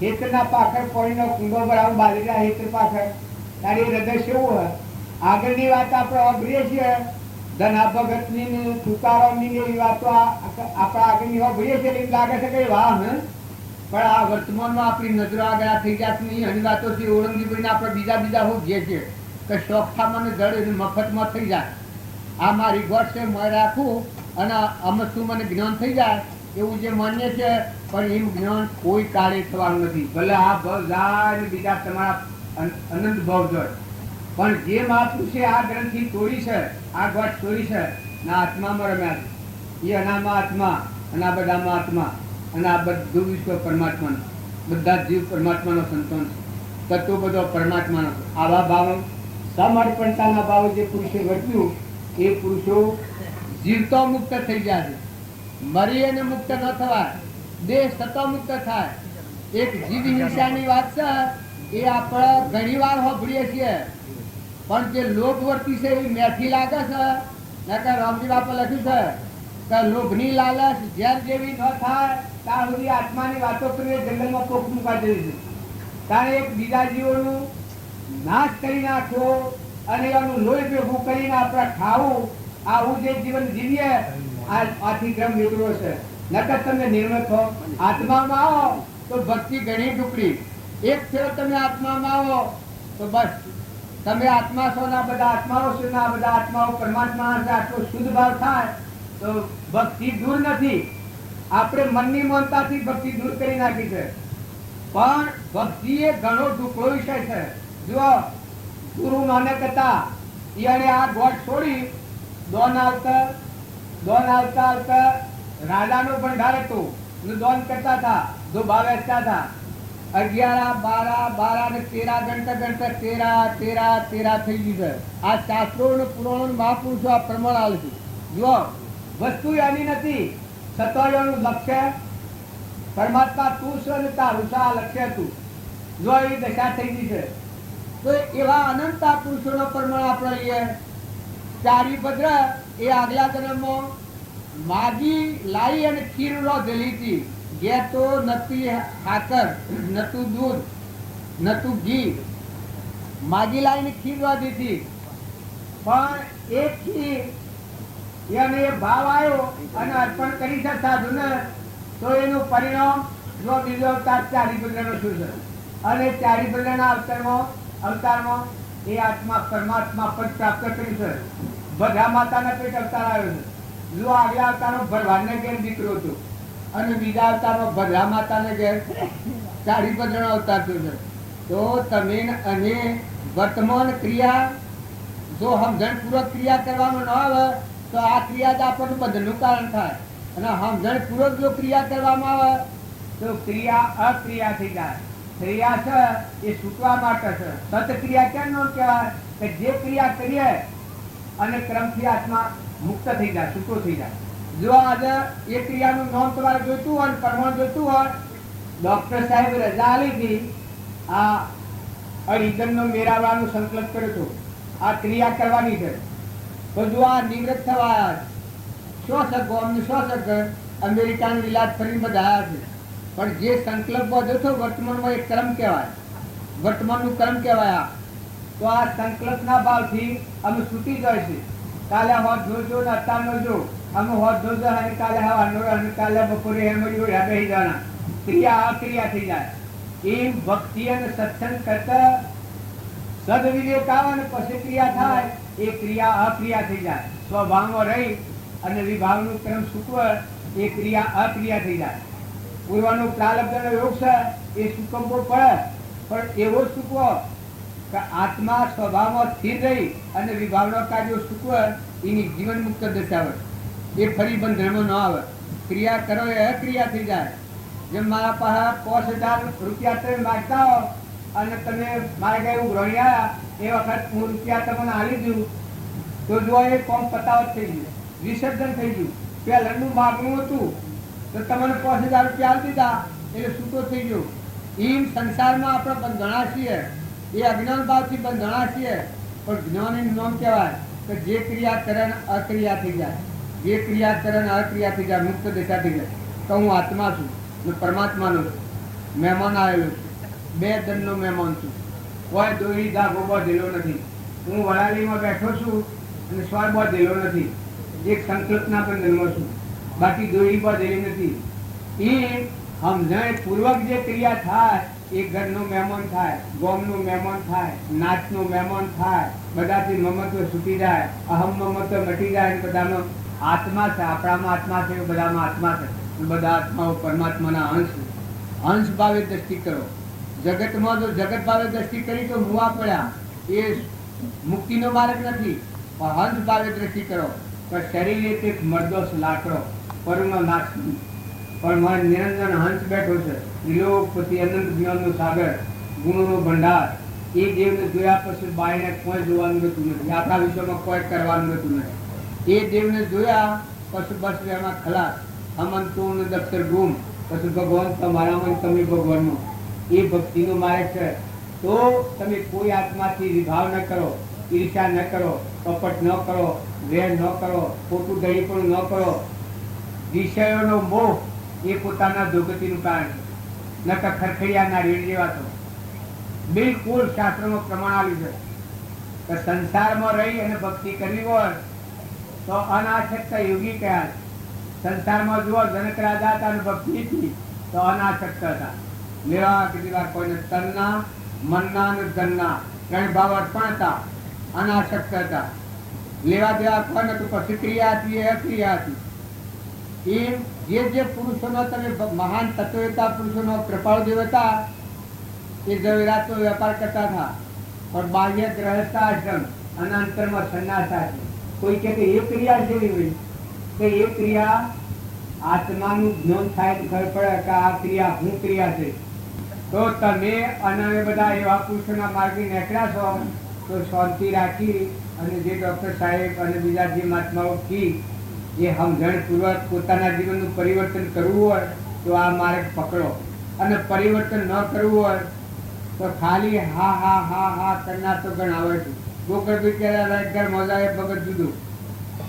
[SPEAKER 5] હેતના પાખર પોણીનો કુંડો ભરાવ બાજરીના હેત પાખર તારી હૃદય કેવું હોય. આગળની વાત આપણે અભરીએ છીએ, ધના ભગતની ને તુકારામની ને એવી વાતો આપણા આગળની અભરીએ છીએ, એમ લાગે છે કે વાહ ને, પણ આ વર્તમાનમાં આપણી નજરો આગળ આ થઈ જાય નહીં. એની વાતોથી ઔરંગઝેબને આપણે બીજા હોઈએ છીએ કે શોખા મને જડ એને મફતમાં થઈ જાય. આ મારી ગોઠ છે, મેં રાખું અને અમસ્તું મને જ્ઞાન થઈ જાય એવું જે માન્ય છે, પણ એનું જ્ઞાન કોઈ કાળે થવાનું નથી. ભલે આ ભવ જાય ને બીજા તમારા અનંત ભાવ જોય, પણ જે મહાપુરુષે આ ગ્રંથિ તોડી છે, આ ગોઠ તોડી છે ને આત્મામાં રમ્યા છે, એ અનામા આત્મા અને આ બધામાં આત્મા અને આ બધું વિશ્વ પરમાત્માનું, બધા જીવ પરમાત્માનો સંતાન છે, તત્વો બધો પરમાત્માનો. આવા ભાવ સમર્પણતાના ભાવ જે પુરુષે વર્ત્યું એ પુરુષો જીવતો મુક્ત થઈ ગયા છે. મરી અને મુક્ત ન થવાય, દેહ સતો મુક્ત થાય. એક જીવ હિંસાની વાત છે એ આપણે ઘણી વાર સાંભળીએ છીએ, પણ જે લોભ વર્તી છે એ મેથી લાગે છે. નકર રામજી બાપા લખ્યું છે કે લોભની લાલચ ઝેર જેવી ન થાય ત્યાં સુધી આત્માની વાતો કરીને જંગલમાં પોખ મુકા દેવી છે. ત્યારે એક બીજા જીવોનું નાશ કરી નાખવો અને એનું લોહી ભેગું કરીને આપણે ખાવું, આવું જે જીવન જીવીએ આથી ક્રમ નીકળ્યો છે. નકર તમે નિર્મળ થો, આત્મામાં આવો તો ભક્તિ ઘણી ટુકડી. એક ફેરો તમે આત્મામાં આવો તો બસ તમે આત્મા છો ના બધા આત્માઓ છો ના બધા આત્માઓ પરમાત્મા આટલો શુદ્ધ ભાવ થાય તો ભક્તિ દૂર નથી. આપણે મનની મનતાથી ભક્તિ દૂર કરી નાખી છે, પણ ભક્તિ એ ઘણો ટુકડો વિષય છે. જો ગુરુ નાનક હતા, એને આ ગોઠ છોડી દોન આવતા રાજાનો ભંડાર હતો, દોન કરતા હતા, દુભા વેચતા હતા. 11, 12 ને 13 ગણતા તેરા થઈ ગયું છે. આ શાસ્ત્રો ને પુરાણો મહાપુરુષો આ પ્રમાણ આવે છે. જો વસ્તુ એની નથી, સત્વનું લક્ષ્ય પરમાત્મા તું છે ને તારું છે, આ લક્ષ્ય તું. જો એવી દશા થઈ ગઈ છે તો એવા અનંતા પુરુષોનો પ્રમાણ આપણે લઈએ. ચારીભદ્ર એ આગલા જન્મમાં માગી લાઈ અને ખીર રોધેલી હતી. ઘેર તો નતી હાકર, નતું દૂધ, નતું ઘી, માગી લાઈને ખીર રોધી હતી. પણ એ ખીર એને ભાવ આવ્યો અને અર્પણ કરી છે સાધુને, તો એનું પરિણામ જો બીજો અવતાર ચારીભદ્રનો શું છે. અને ચારીભદ્રના અવતારમાં એ આત્મા પરમાત્મા પદ પ્રાપ્ત કર્યું છે. ભદ્રા માતાના પેટ અવતાર આવ્યો છે. જો આગલા અવતારનો ભગવાનને ઘેર દીકરો હતો અને બીજા અવતારમાં ભદ્રા માતાને ઘેર ચારીભદ્રનો અવતાર થયો છે. તો તમે અને વર્તમાન ક્રિયા જો સમજણપૂર્વક ક્રિયા કરવામાં ન આવે તો આ ક્રિયા જ આપણને બંધનનું કારણ થાય. અને સમજણપૂર્વક જો ક્રિયા કરવામાં આવે તો ક્રિયા અક્રિયા થઈ જાય. ક્રિયા છે એ છૂટવા માટે છે. સતક્રિયા કેમ ન કહેવાય કે જે ક્રિયા કરીએ અને ક્રમથી આત્મા મુક્ત થઈ જાય, છૂટો થઈ જાય. જો આજે એ ક્રિયાનું નામ તમારે જોઈતું હોય, પ્રમાણ જોઈતું હોય, ડોક્ટર સાહેબ રજા આલી હતી, આ અડીગમનો મેળવવાનો સંકલ્પ કર્યો હતો, આ ક્રિયા કરવાની છે. તો જો આ નિવૃત્ત થવા શોષક અમેરિકાનું ઇલાજ કરીને બધા આવ્યા છે. પણ જે સંકલ્પ બધો હતો વર્તમાનમાં એક કર્મ કહેવાય, વર્તમાનનું કર્મ કહેવાય. તો આ સંકલ્પના ભાવથી અમે છૂટી જાય છે. કાલે હોત જોજો ને અત્યારનો જો અમે હોત જોજો અને કાલે હવાનો અને કાલે બપોરે એમ બેસી જવાના. ક્રિયા અક્રિયા થઈ જાય. એ ભક્તિ અને સત્સંગ કરતા સદવિવેક આવે અને પછી ક્રિયા થાય, એ ક્રિયા અક્રિયા થઈ જાય. સ્વભાવમાં રહી અને વિભાવનું ક્રમ સૂકવે એ ક્રિયા અક્રિયા થઈ જાય. પૂર્વનું પ્રારબ્ધનો યોગ છે એ સુકમવો પડે, પણ એવો સૂકવો કે આત્મા સ્વભાવમાં સ્થિર રહી અને વિભાવના કાર્યો સૂકવે, એની જીવન મુક્ત દર્શાવે. એ ફરી બંધનમાં ન આવે. ક્રિયા કરો એ અક્રિયા થઈ જાય. જેમ મારા પાસે 5,000 રૂપિયા તમે માગતા હો અને તમે મારે કઈ ઉઘરણી આવ્યા એ વખત હું રૂપિયા તમને આલી દઉં તો જો એ કોમ પતાવત થઈ ગયું, વિસર્જન થઈ ગયું. પહેલાનું માગવું હતું તો તમને 5,000 રૂપિયા આપી દીધા એટલે છૂટો થઈ ગયો. એમ સંસારમાં આપણે બંધણા છીએ, એ અજ્ઞાન ભાવથી બંધણા છીએ. પણ જ્ઞાનનું નામ કહેવાય કે જે ક્રિયા કરે ને અક્રિયા થઈ જાય, જે ક્રિયા કરે ને અક્રિયા થઈ જાય, મુક્ત દશા થઈ જાય. તો હું આત્મા છું ને પરમાત્માનો છું, મહેમાન આવેલો છું, બે દંડનો મહેમાન છું, કોઈ દોરી ધાગો બાંધેલો નથી, હું વડાલીમાં બેઠો છું અને સ્વાર બાંધેલો નથી, એક સંકલ્પના બંધનમાં છું, બાકી દોરી બાંધેલી નથી. એ સમજણ પૂર્વક જે ક્રિયા થાય એ ઘરનો મહેમાન થાય, ગામનો મહેમાન થાય, નાચનો મહેમાન થાય, બધાથી મમત્વ છૂટી જાય, અહમ મમત્વ મટી જાય, બધાનો આત્મા છે, આપણામાં આત્મા છે, બધામાં આત્મા છે, બધા આત્માઓ પરમાત્માના અંશ. અંશ ભાવે દ્રષ્ટિ કરો. જગતમાં જો જગત ભાવે દ્રષ્ટિ કરી તો મુવા પડ્યા, એ મુક્તિનો માર્ગ નથી. પણ હંસ ભાવે દ્રષ્ટિ કરો તો શરીર એક મરદોસ લાકડો, પરનો નાશ નહીં. પણ મારે નિરંજન હંસ બેઠો છે, ત્રિલોકપતિ, અનંત જ્ઞાનનો સાગર, ગુણોનો ભંડાર. એ દેવને જોયા પછી બાયને કોઈ જોવાનું રહેતું નથી, આપણા વિશ્વમાં કોઈ કરવાનું રહેતું નથી. એ દેવને જોયા પછી બસ એમાં ખલાસ, હમંતું દક્ષર ગુમ, પછી ભગવાન તમારામાં, તમે ભગવાનનો. એ ભક્તિનો માર્ગ છે. તો તમે કોઈ આત્માથી વિભાવ ન કરો, ઈર્ષા ન કરો, કપટ ન કરો, વેર ન કરો, ખોટું દળીપણું ન કરો. વિષયોનો મોહ એ પોતાના દુર્ગતિનું કારણ છે. નકર ખરખડિયાના રેડ જેવા છો. બિલકુલ શાસ્ત્રોમાં પ્રમાણ આવ્યું છે કે સંસારમાં રહી અને ભક્તિ કરવી હોય તો અનાસક્ત યોગી કયા છે. સંસારમાં જુઓ, જનક રાજા હતા અને ભક્તિ હતી તો અનાસક્ત હતા. લેવા કેટલી વાર કોઈને તનના, મનના અને ધનના ત્રણ ભાવ અર્પણ હતા, અનાસક્ત હતા. લેવા દેવા કોઈ નતું, પછી ક્રિયા હતી, એ ક્રિયા હતી. એ જે પુરુષોનો તમે મહાન તત્વતા પુરુષોનો કૃપાળુ દેવ હતા, એ જવેરાતનો વેપાર કરતા હતા, પણ બાહ્ય ગ્રહસ્થાશ્રમ અને અંતરમાં સંન્યાસાશ્રમ. કોઈ કે એ ક્રિયા જેવી હોય કે એ ક્રિયા આત્માનું જ્ઞાન થાય તો ખબર પડે કે આ ક્રિયા હું ક્રિયા છે. તો તમે અને બધા એવા પુરુષોના માર્ગે નીકળ્યા છો તો શાંતિ રાખી અને જે ડૉક્ટર સાહેબ અને બીજા જે મહાત્માઓ કી એ સમજણપૂર્વક પોતાના જીવનનું પરિવર્તન કરવું હોય તો આ માર્ગ પકડો, અને પરિવર્તન ન કરવું હોય તો ખાલી હા હા હા હા કરનાર તો ઘણા આવે છે. ગોકળ બિચારા ઘર મજા આવે ભગત જુદું,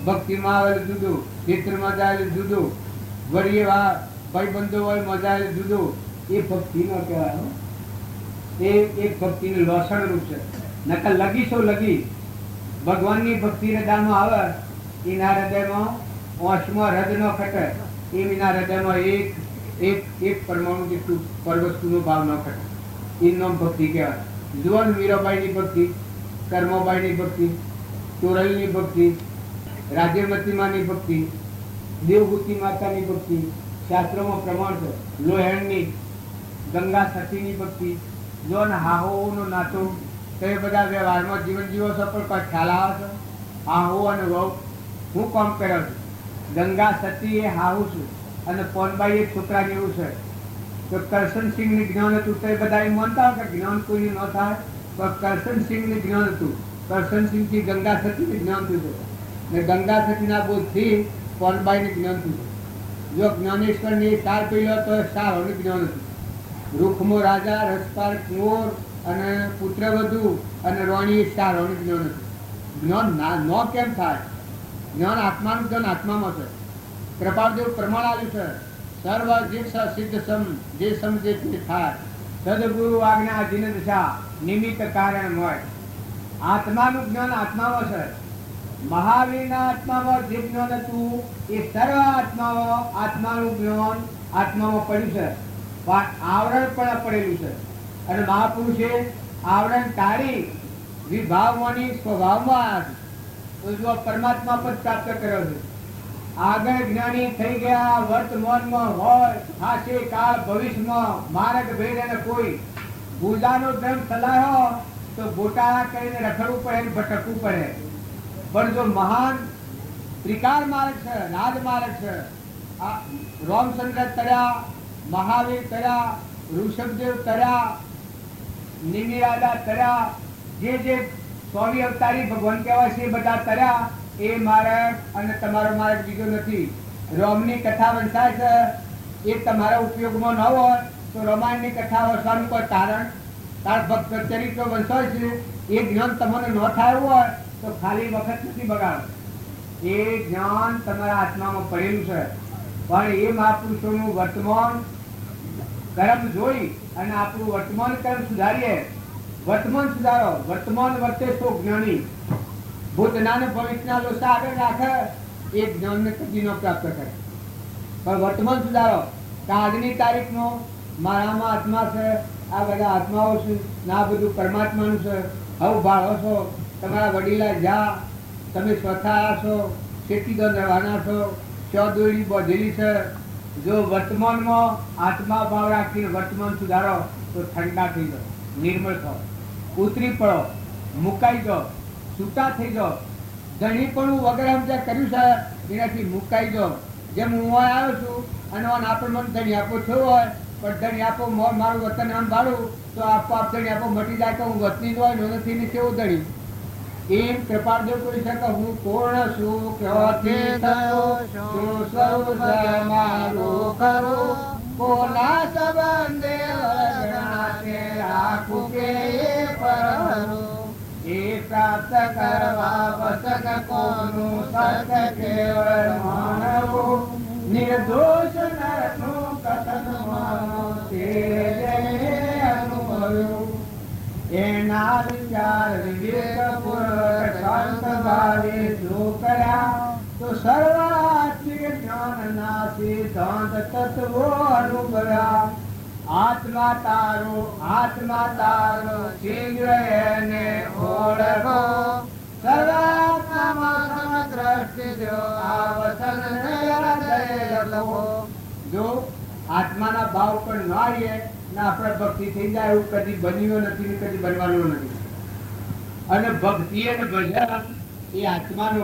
[SPEAKER 5] ભક્તિમાં આવેલું જુદું, ચિત્રમાં આવેલું જુદું, વળી એવા ભાઈબંધો હોય મજા આવે જુદું. એ ભક્તિ નો કહેવાય. એ એક ભક્તિનું લક્ષણ રૂપ છે. નકર લગીશો લગી ભગવાનની ભક્તિ હૃદયમાં આવે, એના હૃદયમાં ઓશમાં હૃદય ન ખટે, એના હૃદયમાં એક પરમાણુ જેટલું પરવસ્તુનો ભાવ ન ખટે. એનો ભક્તિ કહેવાય. જુઓ મીરાબાઈની ભક્તિ, કર્મબાઈની ભક્તિ, ચોરલની ભક્તિ, રાજ્યમતીમાની ભક્તિ, દેવભૂતિ માતાની ભક્તિ, શાસ્ત્રોમાં પ્રમાણ છે. લોહેણની, ગંગા સતીની ભક્તિ. જો ને હાહોનો નાતો તો એ બધા વ્યવહારમાં જીવન જીવો છો પણ કોઈ ખ્યાલ આવે છે? હાહુ અને વહુ હું કામ કર્યો છું. ગંગા સતી એ હાહુ છું અને પોનબાઈ એક છોકરા જેવું છે. તો કરશનસિંહને જ્ઞાન હતું તો એ બધા એમ માનતા કે જ્ઞાન કોઈને ન થાય, પણ કરશનસિંહને જ્ઞાન હતું. કરશનસિંહથી ગંગા સતીને જ્ઞાન થયું ને ગંગા સતીના બોધથી પોનબાઈને જ્ઞાન થયું. જો જ્ઞાનેશ્વરને સાર પીડ્યો તો સારોનું જ્ઞાન હતું. રૂખમો રાજા, રસપાર કુંવર અને પુત્રવધુ અને રોણી સારોનું જ્ઞાન હતું. જ્ઞાન ન કેમ થાય? જ્ઞાન આત્માનું જ્ઞાન આત્મામાં છે. કૃપાળદેવ પ્રમાણ આવ્યું છે. સર્વ જીક્ષ સિદ્ધ સમ, જે સમજે તે થાય. સદગુરુ આજ્ઞા અધીન દશા, નિમિત્ત કારણ હોય. આત્માનું જ્ઞાન આત્મામાં છે. મહાવીરના આત્મામાં જે જ્ઞાન હતું એ સર્વ આત્મામાં આત્માનું જ્ઞાન આત્મામાં પડ્યું છે, પણ આવરણ પણ પડેલું છે. અને મહાપુરુષે આવરણ કાઢી વિભાવવાની સ્વભાવમાં તો જો પરમાત્મા પદ પ્રાપ્ત કર્યો છે. આગળ જ્ઞાની થઈ ગયા, વર્તમાનમાં હોય, થાશે કાળ ભવિષ્યમાં, માર્ગ ભેદ અને કોઈ ભૂજાનો ધર્મ સલાહો તો ગોટાળા કરીને રખડવું પડે, ભટકવું પડે. પણ જો મહાન ત્રિકાળ માર્ગ છે, રાજમાર્ગ છે, આ રામચંદ્ર તર્યા, મહાવીર તર્યા, ઋષભદેવ તર્યા, નિમિરાદા તર્યા, જે સ્વામી અવતારી ભગવાન કહેવાય છે એ બધા તર્યા. એ માર્ગ અને તમારો માર્ગ બીજો નથી. રામની કથા વંચાય છે, એ તમારા ઉપયોગમાં ન હોય તો રામાયણની કથા વંચવાનું કોઈ તારણ, તાર ભક્ત ચરિત્ર વંચાય છે એ જ્ઞાન તમને ન થાય હોય તો ખાલી વખત નથી બગાડો. એ જ્ઞાન તમારા આત્મામાં પડેલું છે. પણ એ મહાપુરુષોનું વર્તમાન કર્મ જોઈ અને આપણું વર્તમાન કર્મ સુધારીએ. વર્તમાન સુધારો, વર્તમાન વર્તે તો જ્ઞાની. ભૂતના ને ભવિષ્યના લોસા આગળ રાખે એ જ્ઞાનને કદી ન પ્રાપ્ત કરે. પણ વર્તમાન સુધારો કે આજની તારીખનો મારામાં આત્મા છે, આ બધા આત્માઓ છે, ના બધું પરમાત્માનું છે. હવે ભાળો છો, તમારા વડીલા જા, તમે સ્વથા છો, ખેતીદો રહેવાના છો, દોડી બધેલી છે. જો વર્તમાનમાં આત્મા ભાવ રાખીને વર્તમાન સુધારો તો ઠંડા થઈ જાઓ, નિર્મળ થાઓ, ઉતરી પડો, મુકાઈ જાઓ, છૂટા થઈ જાઓ. ધણીપણું વગર આમ જે કર્યું છે એનાથી મુકાઈ જાઓ. જેમ હું આવ્યો છું અને આપણે મને ધણી આપો થયો હોય, પણ ધણી આપો મારું વતન આમ ભાડું તો આપો ધણી આપો મટી જાય તો હું વતની જ હોય નથી ને કેવું ધણી. એમ કૃપાળદેવ કરી શકે હું પૂર્ણ છું, ક્યોથી થયો છું સૌ મારું કરું, કોના સંબંધે લગણાશે રાખું કે પરહરું. એ પ્રાપ્ત કરવા વસક કોનું સત્ય કેવળ માનવું, નિર્દોષ નરનું કથન માનું તે જઈને અનુભવ્યું. એના વિચાર વિવેકપૂર્વક શાંત ભાવે જો કર્યા તો સર્વાત્મિક જ્ઞાનના સિદ્ધાંત તત્વો અનુભવ્યા. આત્મા તારો શીઘ્ર એને ઓળખો, સર્વાત્મામાં સમદ્રષ્ટિ જો આ વચન હૃદય લખો. જો આત્માના ભાવ પણ ના આવીએ ને આપણે ભક્તિ થઈ જાય એવું કદી બન્યું નથી ને કદી બનવાનું નથી. અને ભક્તિ અને ભજન એ આત્માનો,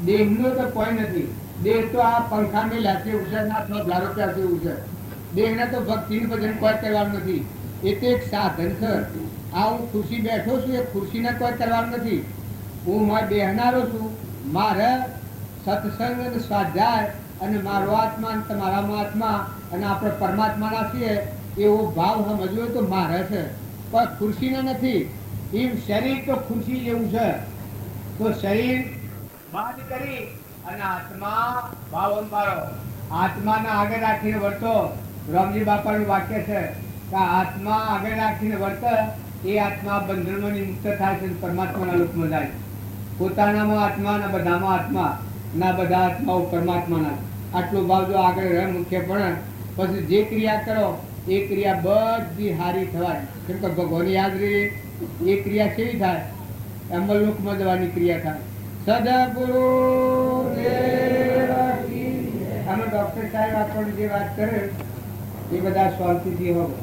[SPEAKER 5] દેહનો તો કોઈ નથી. દેહ તો આ પંખા મેં લાચે ઉછે ના તો ધારો પ્યાસે ઉછે. દેહને તો ભક્તિનું ભજન કોઈ કરવાનું નથી. એ તો એક સાધન છે. આ હું ખુરશી બેઠો છું, એ ખુરશીને કોઈ કરવાનું નથી. હું મારે બેહનારો છું. મારે સત્સંગ અને સ્વાધ્યાય અને મારો આત્મા અને તમારામાં આત્મા અને આપણે પરમાત્માના છીએ એવો ભાવ સમજવો તો મારે છે, પણ ખુરશીને નથી. એમ શરીર તો ખુરશી જેવું છે. તો શરીર બાદ કરી અને આત્મા ભાવ અંબારો, આત્માને આગળ રાખીને વર્તો. રામજી બાપાનું વાક્ય છે કે આત્મા આગળ રાખીને વર્ત એ આત્મા બંધનમાંથી મુક્ત થાય છે, પરમાત્માના લોકમાં જાય. પોતાનામાં આત્મા ના બધામાં આત્મા, ના બધા આત્માઓ પરમાત્માના. આટલો ભાવ જો આગળ રહે મુખ્ય પણ પછી જે ક્રિયા કરો એ ક્રિયા બધી હારી થવાય. કેમ કે ભગવાન યાદ રહી એ ક્રિયા કેવી થાય? અમલલોકમાં જવાની ક્રિયા થાય. સદગુરુ અમે ડોક્ટર સાહેબ આપણને જે વાત કરે એ બધા શાંતિથી હોય.